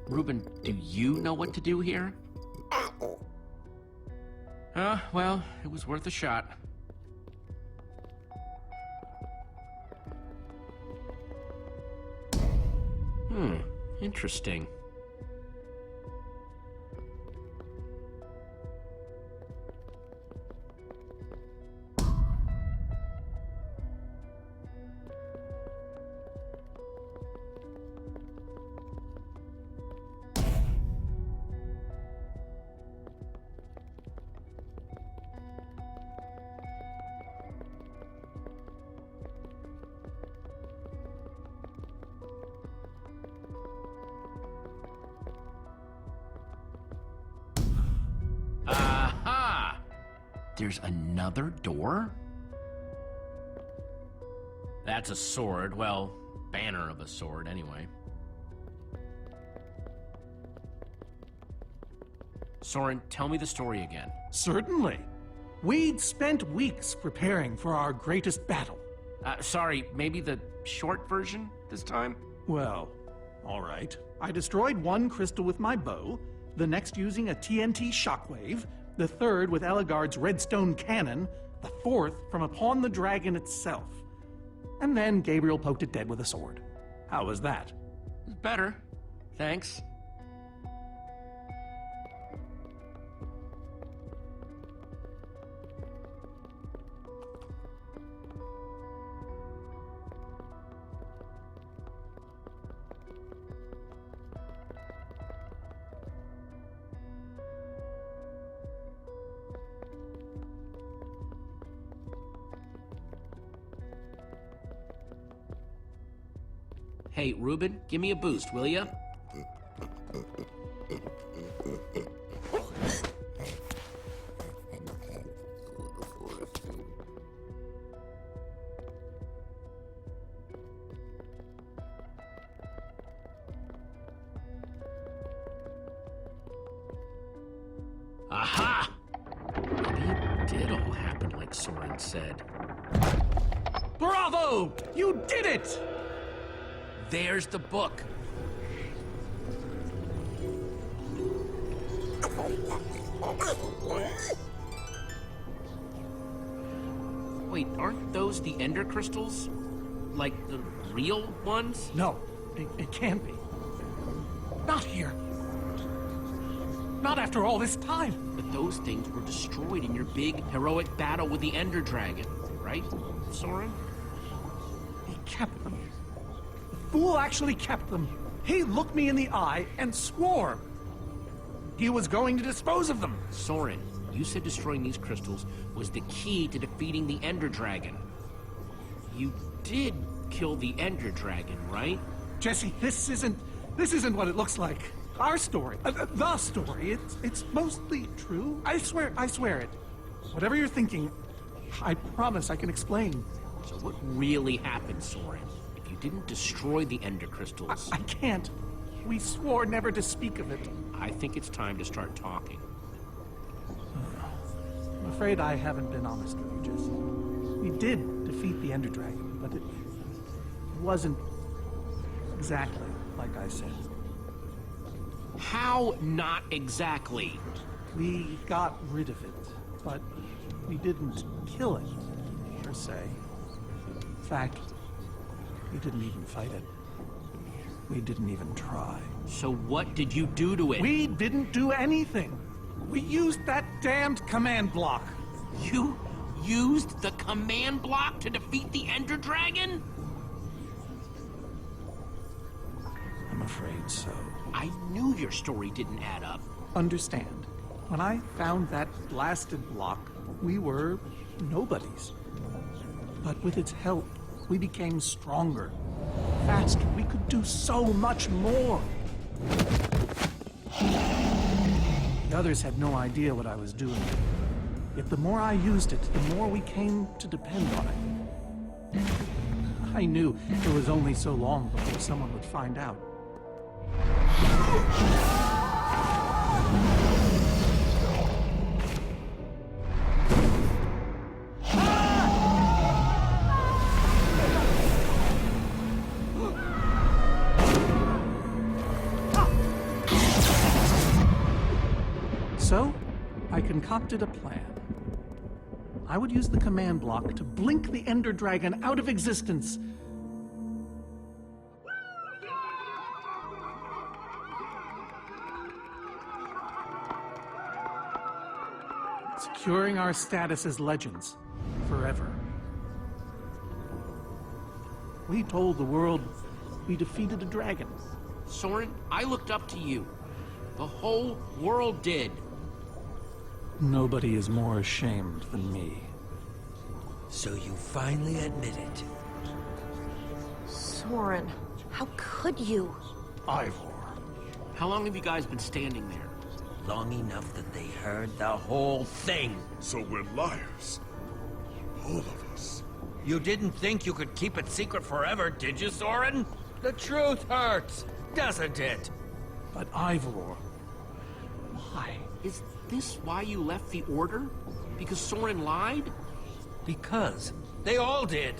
Reuben, do you know what to do here? Well, it was worth a shot. Interesting. There's another door? That's a sword. Well, banner of a sword, anyway. Soren, tell me the story again. Certainly. We'd spent weeks preparing for our greatest battle. Sorry, maybe the short version this time? Well, all right. I destroyed one crystal with my bow, the next using a TNT shockwave, the third with Ellegaard's redstone cannon, the fourth from upon the dragon itself. And then Gabriel poked it dead with a sword. How was that? Better. Thanks. Hey, Reuben, give me a boost, will ya? Aha! Maybe it did all happen like Soren said. Bravo! You did it! There's the book. Wait, aren't those the ender crystals? Like the real ones? No, it can't be. Not here. Not after all this time. But those things were destroyed in your big, heroic battle with the ender dragon, right, Soren? He kept them. The fool actually kept them. He looked me in the eye and swore he was going to dispose of them. Soren, you said destroying these crystals was the key to defeating the ender dragon. You did kill the ender dragon, right? Jesse, this isn't what it looks like. Our story, the story, it's mostly true. I swear it. Whatever you're thinking, I promise I can explain. So what really happened, Soren? If you didn't destroy the ender crystals... I can't. We swore never to speak of it. I think it's time to start talking. I'm afraid I haven't been honest with you, Jesse. We did defeat the ender dragon, but it wasn't exactly like I said. How not exactly? We got rid of it, but we didn't kill it, per se. In fact, we didn't even fight it. We didn't even try. So what did you do to it? We didn't do anything. We used that damned command block. You used the command block to defeat the ender dragon? I'm afraid so. I knew your story didn't add up. Understand, when I found that blasted block, we were nobodies. But with its help, we became stronger, faster. We could do so much more. The others had no idea what I was doing. Yet the more I used it, the more we came to depend on it. I knew it was only so long before someone would find out. So, I concocted a plan. I would use the command block to blink the Ender Dragon out of existence. Securing our status as legends forever. We told the world we defeated a dragon. Soren, I looked up to you. The whole world did. Nobody is more ashamed than me. So you finally admit it. Soren, how could you? Ivor. How long have you guys been standing there? Long enough that they heard the whole thing. So we're liars. All of us. You didn't think you could keep it secret forever, did you, Soren? The truth hurts, doesn't it? But Ivor, why? Is this why you left the Order? Because Soren lied? Because they all did.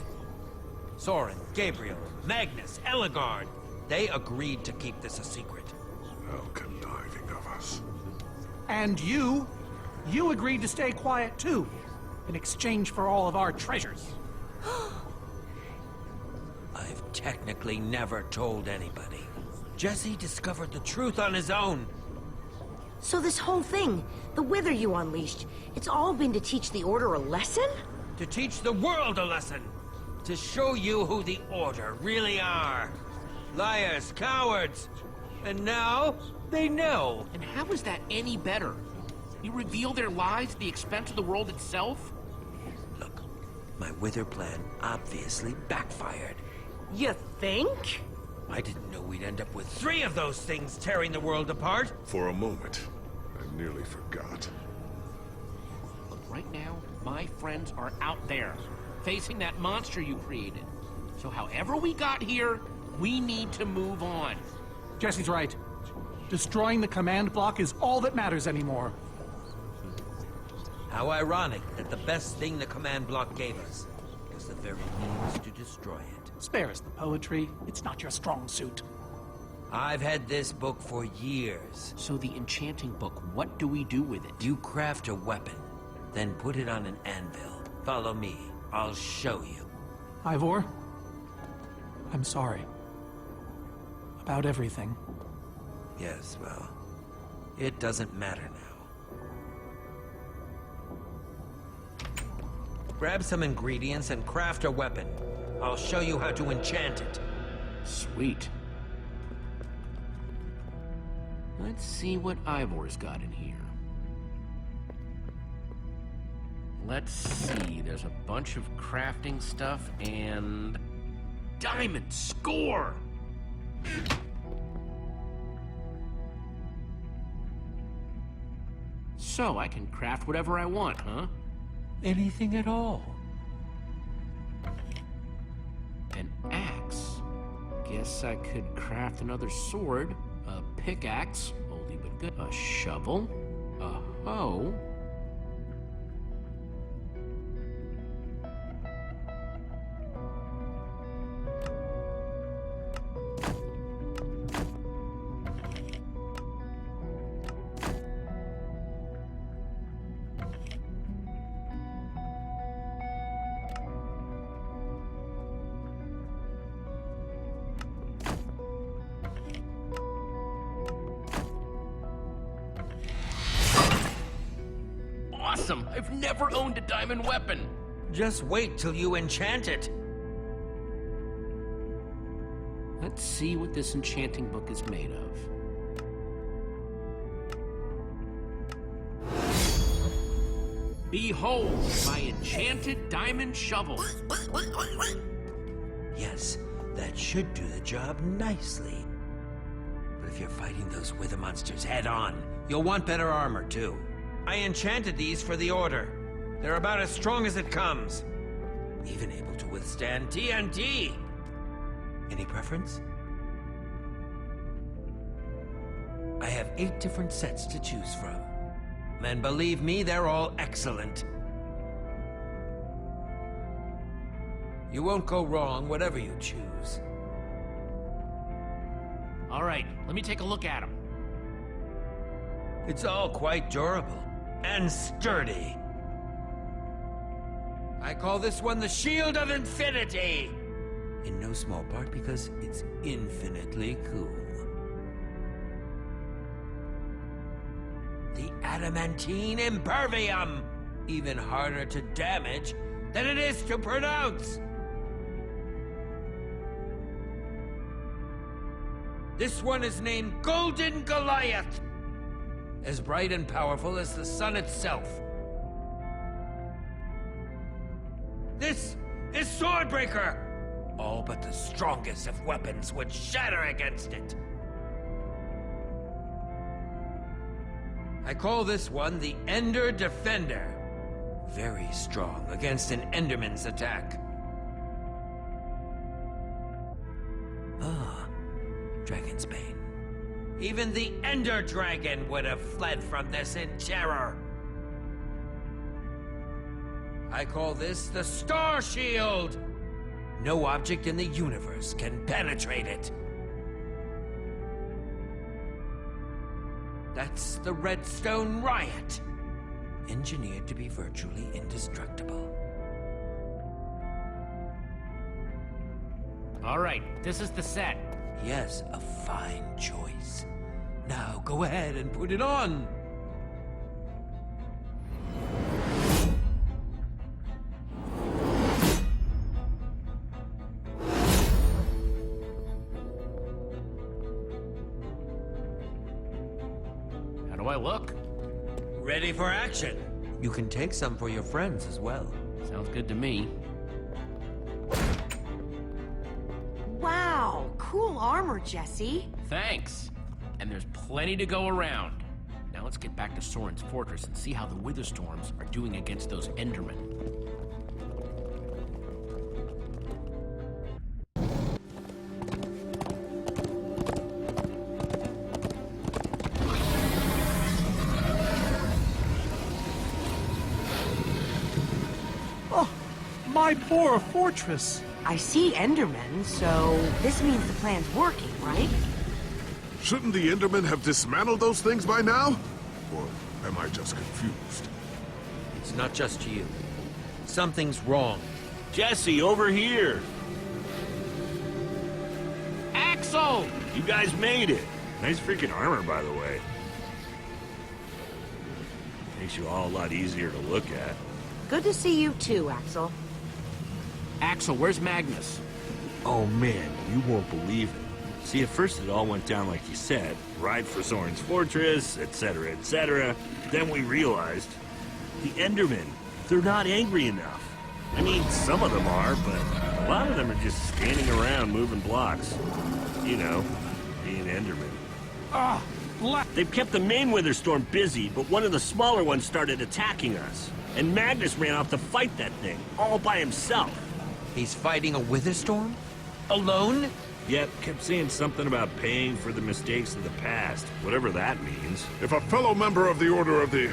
Soren, Gabriel, Magnus, Ellegaard. They agreed to keep this a secret. How conniving of us. And you agreed to stay quiet too, in exchange for all of our treasures. I've technically never told anybody. Jesse discovered the truth on his own. So this whole thing, the wither you unleashed, it's all been to teach the Order a lesson? To teach the world a lesson. To show you who the Order really are. Liars, cowards. And now, they know. And how is that any better? You reveal their lies at the expense of the world itself? Look, my wither plan obviously backfired. You think? I didn't know we'd end up with 3 of those things tearing the world apart. For a moment, I nearly forgot. Look, right now, my friends are out there, facing that monster you created. So however we got here, we need to move on. Jesse's right. Destroying the command block is all that matters anymore. How ironic that the best thing the command block gave us was the very means to destroy it. Spare us the poetry. It's not your strong suit. I've had this book for years. So the enchanting book, what do we do with it? You craft a weapon, then put it on an anvil. Follow me. I'll show you. Ivor, I'm sorry. About everything. Yes, well, it doesn't matter now. Grab some ingredients and craft a weapon. I'll show you how to enchant it. Sweet. Let's see what Ivor's got in here. Let's see, there's a bunch of crafting stuff and... Diamond score! So, I can craft whatever I want, huh? Anything at all. An axe. Guess I could craft another sword, a pickaxe, oldie but good, a shovel, a hoe. Awesome! I've never owned a diamond weapon! Just wait till you enchant it. Let's see what this enchanting book is made of. Behold, my enchanted diamond shovel! Yes, that should do the job nicely. But if you're fighting those wither monsters head-on, you'll want better armor, too. I enchanted these for the Order. They're about as strong as it comes. Even able to withstand TNT. Any preference? I have 8 different sets to choose from. And believe me, they're all excellent. You won't go wrong, whatever you choose. All right, let me take a look at them. It's all quite durable and sturdy. I call this one the Shield of Infinity! In no small part because it's infinitely cool. The Adamantine Impervium! Even harder to damage than it is to pronounce! This one is named Golden Goliath! As bright and powerful as the sun itself. This is Swordbreaker! All but the strongest of weapons would shatter against it. I call this one the Ender Defender. Very strong against an Enderman's attack. Ah, Dragon's Bane. Even the Ender Dragon would have fled from this in terror. I call this the Star Shield. No object in the universe can penetrate it. That's the Redstone Riot. Engineered to be virtually indestructible. All right, this is the set. Yes, a fine choice. Now go ahead and put it on. How do I look? Ready for action. You can take some for your friends as well. Sounds good to me. Wow, cool armor, Jesse. Thanks. And there's plenty to go around. Now let's get back to Soren's fortress and see how the Wither Storms are doing against those Endermen. Oh, my poor fortress. I see Endermen, so this means the plan's working, right? Shouldn't the Endermen have dismantled those things by now? Or am I just confused? It's not just you. Something's wrong. Jesse, over here! Axel! You guys made it! Nice freaking armor, by the way. Makes you all a lot easier to look at. Good to see you too, Axel. Axel, where's Magnus? Oh man, you won't believe it. See, at first it all went down like you said. Ride for Soren's fortress, etc., etc. Then we realized the Endermen, they're not angry enough. I mean, some of them are, but a lot of them are just standing around moving blocks. You know, being Endermen. Ah, They've kept the main Wither Storm busy, but one of the smaller ones started attacking us. And Magnus ran off to fight that thing, all by himself. He's fighting a Wither Storm? Alone? Yep, kept saying something about paying for the mistakes of the past, whatever that means. If a fellow member of the Order of the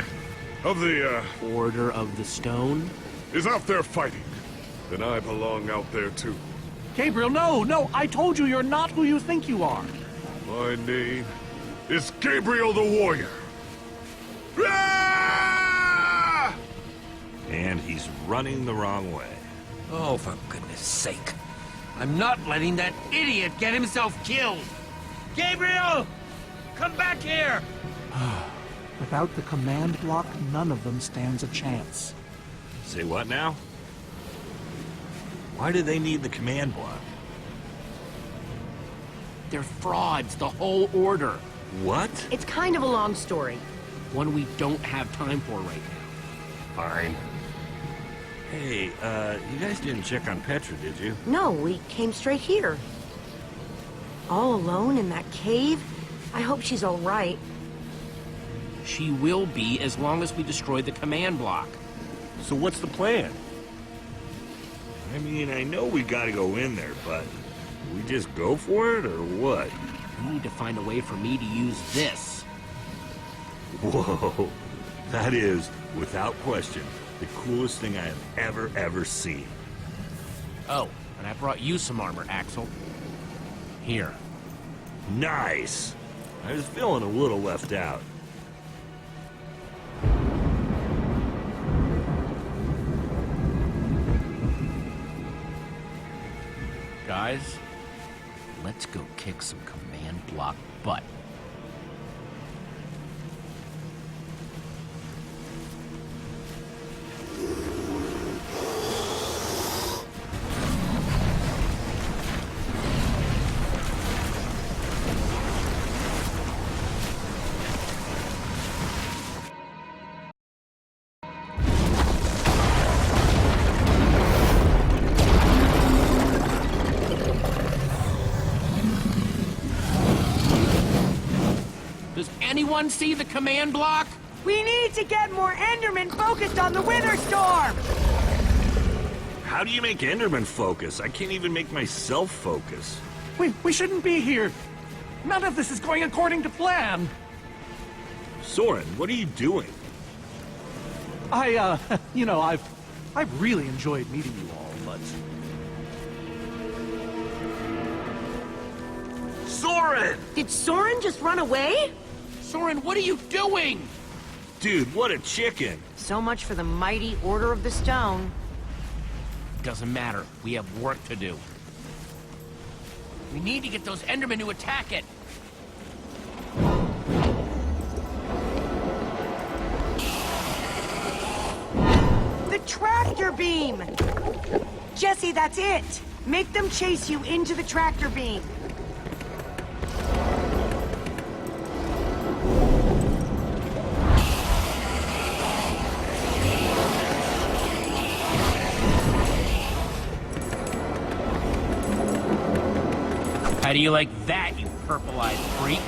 Order of the Stone? is out there fighting, then I belong out there too. Gabriel, no, I told you you're not who you think you are. My name is Gabriel the Warrior. Ah! And he's running the wrong way. Oh, for goodness sake. I'm not letting that idiot get himself killed. Gabriel! Come back here! Without the command block, none of them stands a chance. Say what now? Why do they need the command block? They're frauds, the whole order. What? It's kind of a long story. One we don't have time for right now. Fine. Hey, you guys didn't check on Petra, did you? No, we came straight here. All alone in that cave? I hope she's all right. She will be as long as we destroy the command block. So what's the plan? I mean, I know we gotta go in there, but we just go for it, or what? We need to find a way for me to use this. Whoa, that is, without question, the coolest thing I have ever seen. Oh, and I brought you some armor, Axel. Here. Nice! I was feeling a little left out. Guys, let's go kick some command block butt. Does anyone see the command block? We need to get more Endermen focused on the Wither Storm! How do you make Enderman focus? I can't even make myself focus. We shouldn't be here. None of this is going according to plan. Soren, what are you doing? I've really enjoyed meeting you all, but... Soren! Did Soren just run away? Soren, what are you doing? Dude, what a chicken! So much for the mighty Order of the Stone. Doesn't matter. We have work to do. We need to get those Endermen to attack it. The tractor beam! Jesse, that's it! Make them chase you into the tractor beam. How do you like that, you purple-eyed freak?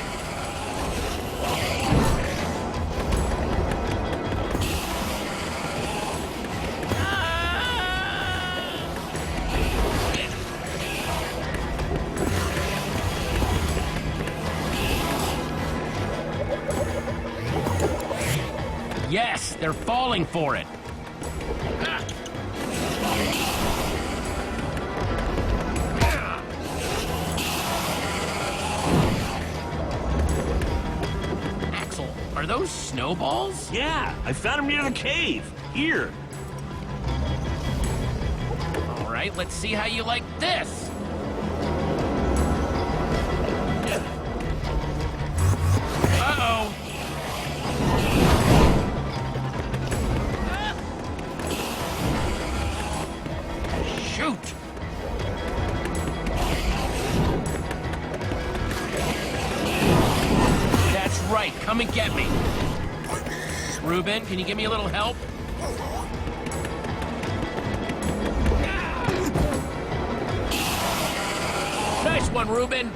Yes, they're falling for it. Axel, are those snowballs? Yeah, I found him near the cave. Here. All right, let's see how you like this. Uh-oh. Shoot! That's right, come and get me. Reuben, can you give me a little help? Nice one, Reuben.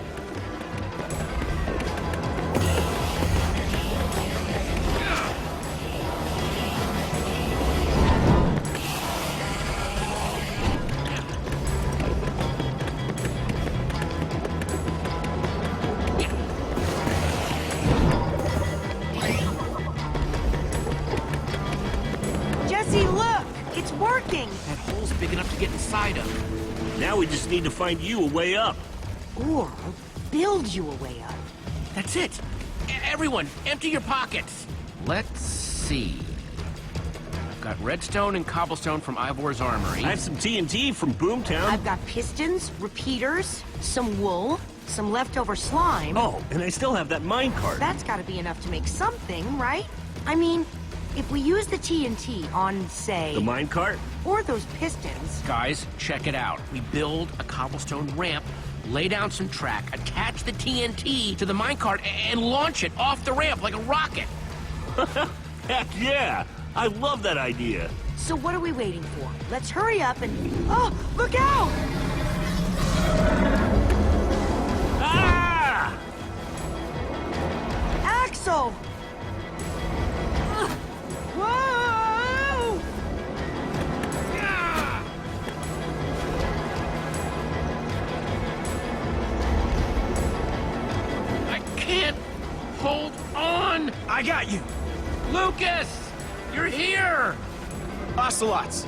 Jesse, look! It's working! That hole's big enough to get inside of. Now we just need to find you a way up. Or build you a way up. That's it. Everyone, empty your pockets. Let's see. I've got redstone and cobblestone from Ivor's armory. I have some TNT from Boomtown. I've got pistons, repeaters, some wool, some leftover slime. Oh, and I still have that minecart. That's gotta be enough to make something, right? I mean, if we use the TNT on, say... The minecart? Or those pistons... Guys, check it out. We build a cobblestone ramp, lay down some track, attach the TNT to the minecart, and launch it off the ramp like a rocket. Heck yeah! I love that idea. So what are we waiting for? Let's hurry up and... Oh, look out! Ah! Axel! Whoa! I can't hold on! I got you! Lucas! You're here! Ocelots!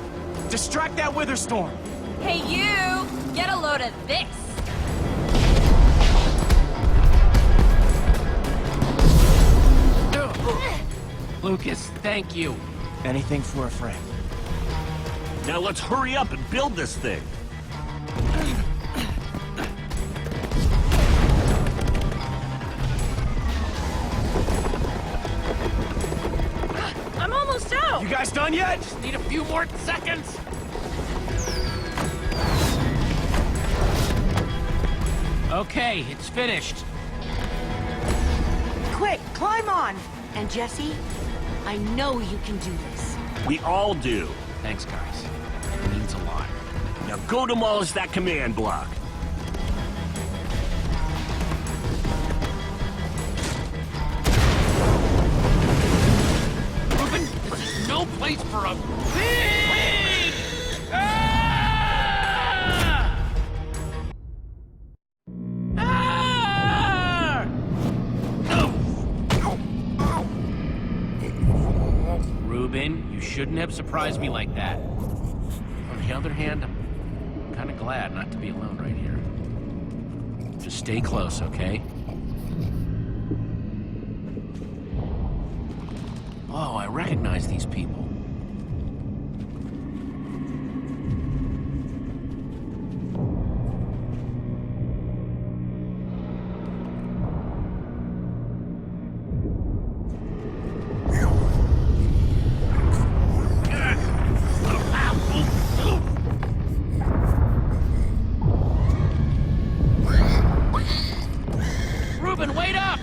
Distract that wither storm! Hey, you! Get a load of this! Lucas, thank you. Anything for a friend. Now let's hurry up and build this thing. I'm almost out! You guys done yet? Just need a few more seconds. Okay, it's finished. Quick, climb on! And Jesse, I know you can do this. We all do. Thanks, guys. It means a lot. Now go demolish that command block. Reuben, this is no place for a pig! Ah! Ah! Reuben, you shouldn't have surprised me like that. On the other hand, I'm kind of glad not to be alone right here. Just stay close, okay? Oh, I recognize these people. Reuben, wait up!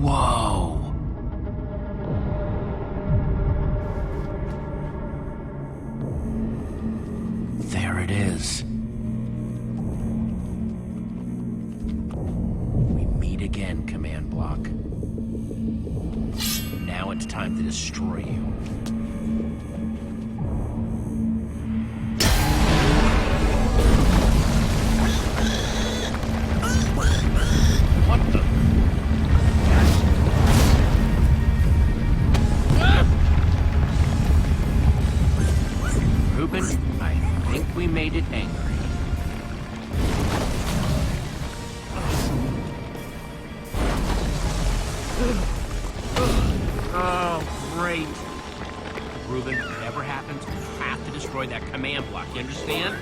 Whoa. There it is. We meet again, Command Block. Now it's time to destroy you. What the? Reuben, I think we made it angry. Oh, great. Reuben, whatever happens, we have to destroy that command block, you understand?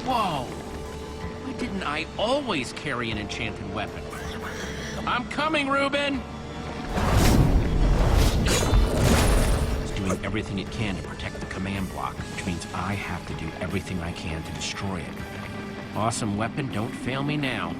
Whoa! Why didn't I always carry an enchanted weapon? I'm coming, Reuben! It's doing everything it can to protect the command block, which means I have to do everything I can to destroy it. Awesome weapon, don't fail me now.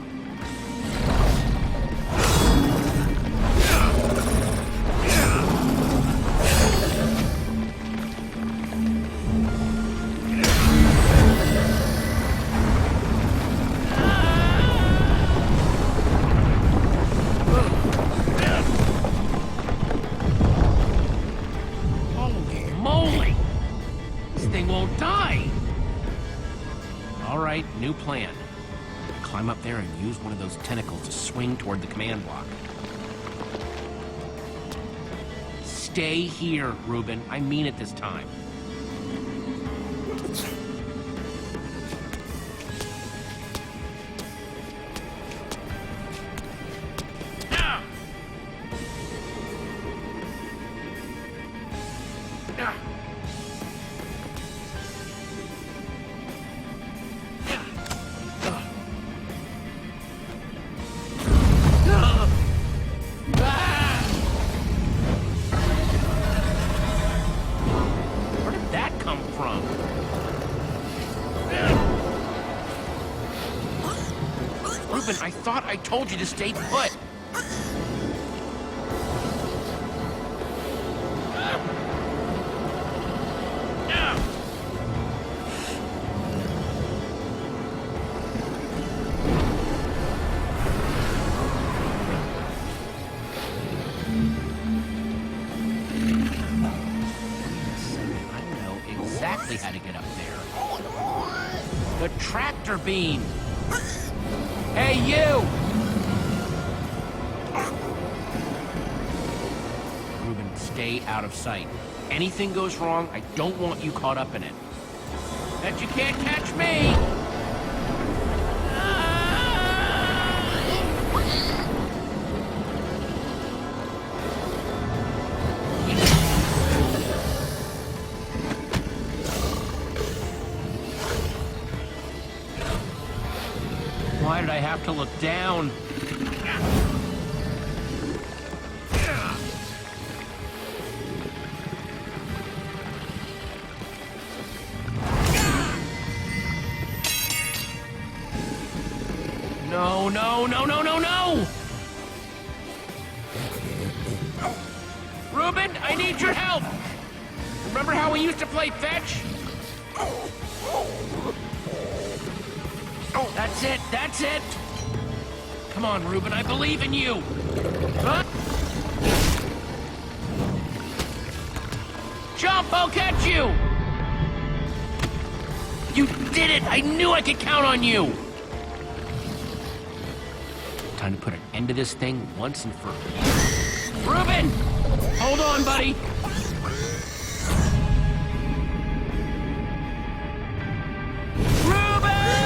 Holy moly! This thing won't die! All right, new plan. Climb up there and use one of those tentacles to swing toward the command block. Stay here, Reuben. I mean it this time. Where did that come from? Reuben, I thought I told you to stay put. Exactly how to get up there. The tractor beam! Hey, you! Reuben, stay out of sight. Anything goes wrong, I don't want you caught up in it. Bet you can't catch me! Why did I have to look down? No, no, no, no, no, no! Reuben, I need your help! Remember how we used to play fetch? That's it, that's it! Come on, Reuben, I believe in you! Huh? Jump, I'll catch you! You did it! I knew I could count on you! Time to put an end to this thing once and for all. Reuben! Hold on, buddy! Reuben!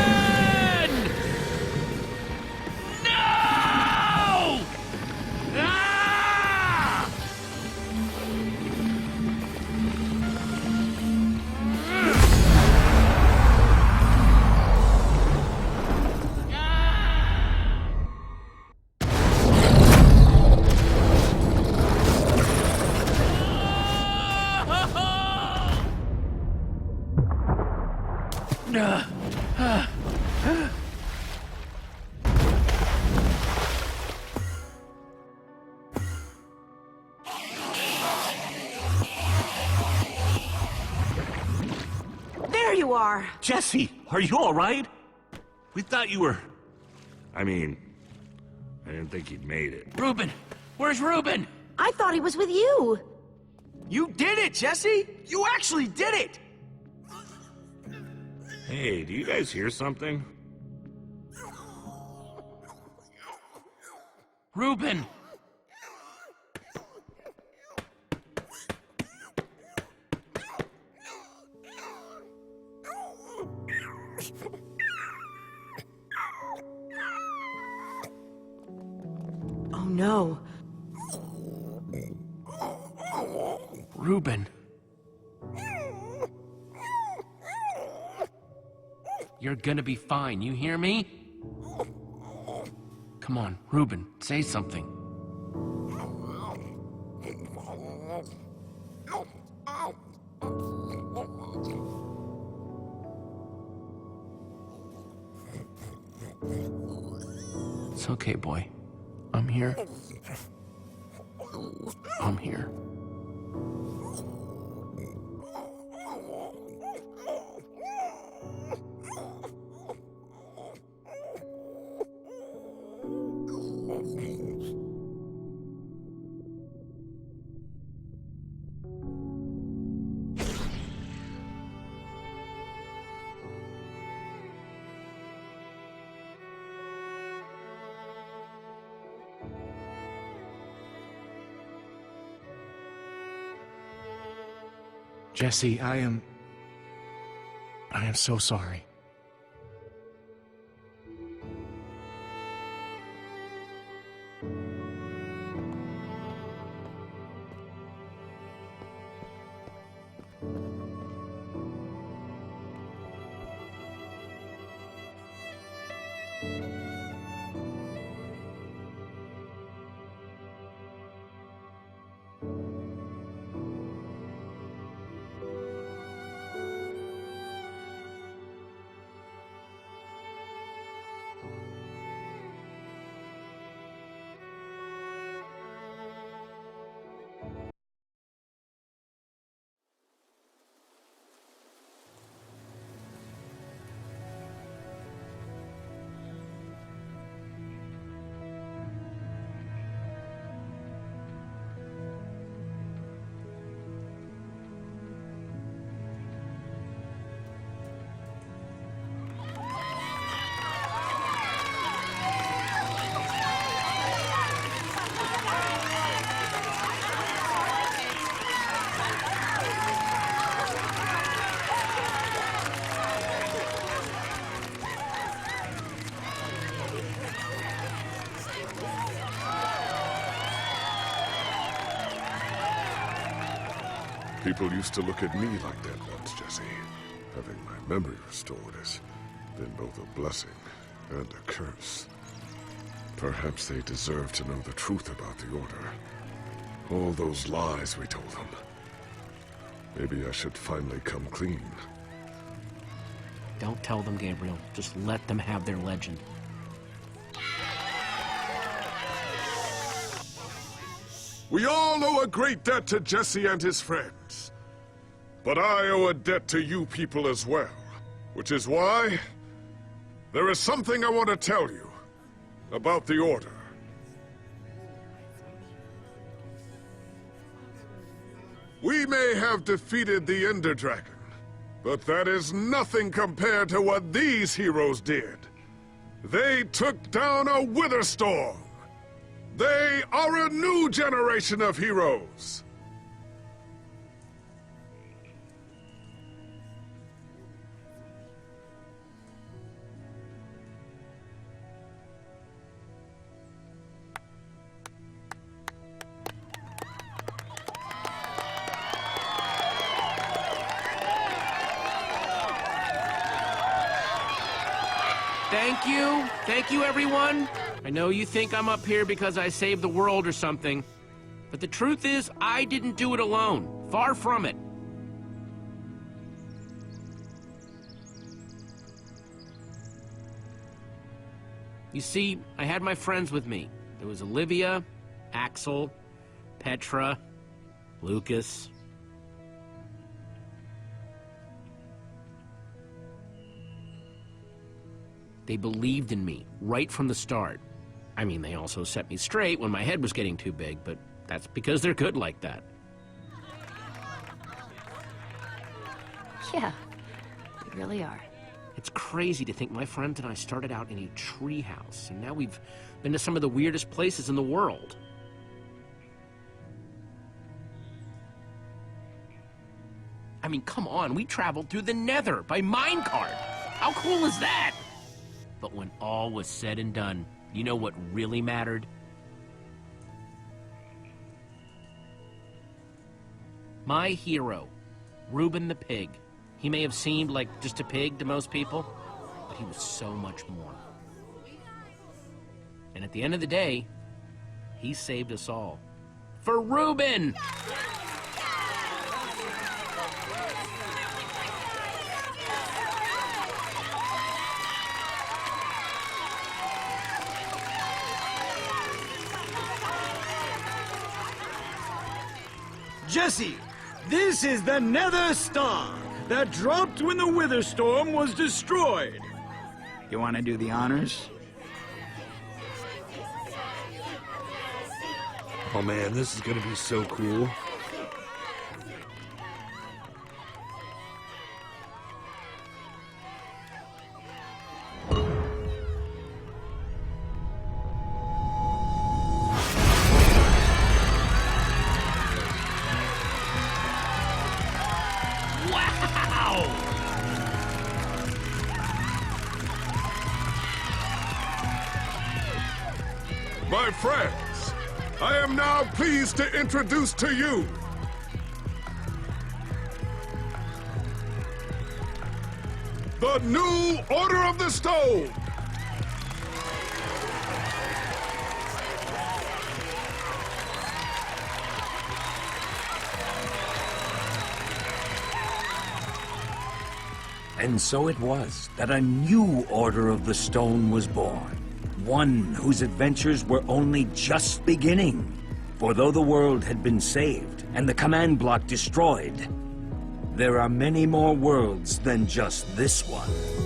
No! Ah! There you are! Jesse, are you all right? We thought you were... I mean, I didn't think you'd made it. Reuben! Where's Reuben? I thought he was with you! You did it, Jesse! You actually did it! Hey, do you guys hear something? Reuben! Oh no. Reuben. You're gonna be fine, you hear me? Come on, Reuben, say something. It's okay, boy. I'm here. I'm here. Jesse, I am so sorry. People used to look at me like that once, Jesse. Having my memory restored has been both a blessing and a curse. Perhaps they deserve to know the truth about the Order. All those lies we told them. Maybe I should finally come clean. Don't tell them, Gabriel. Just let them have their legend. We all owe a great debt to Jesse and his friends. But I owe a debt to you people as well. Which is why there is something I want to tell you about the Order. We may have defeated the Ender Dragon, But that is nothing compared to what these heroes did. They took down a wither storm. They are a new generation of heroes. Thank you. Thank you, everyone. I know you think I'm up here because I saved the world or something. But the truth is, I didn't do it alone. Far from it. You see, I had my friends with me. There was Olivia, Axel, Petra, Lucas. They believed in me right from the start. I mean, they also set me straight when my head was getting too big, but that's because they're good like that. Yeah, they really are. It's crazy to think my friends and I started out in a treehouse, and now we've been to some of the weirdest places in the world. I mean, come on, we traveled through the Nether by minecart. How cool is that? But when all was said and done, you know what really mattered? My hero, Reuben the pig. He may have seemed like just a pig to most people, but he was so much more. And at the end of the day, he saved us all. For Reuben! Jesse, this is the Nether Star that dropped when the Wither Storm was destroyed. You want to do the honors? Oh man, this is gonna be so cool. My friends, I am now pleased to introduce to you the new Order of the Stone. And so it was that a new Order of the Stone was born. One whose adventures were only just beginning. For though the world had been saved and the command block destroyed, there are many more worlds than just this one.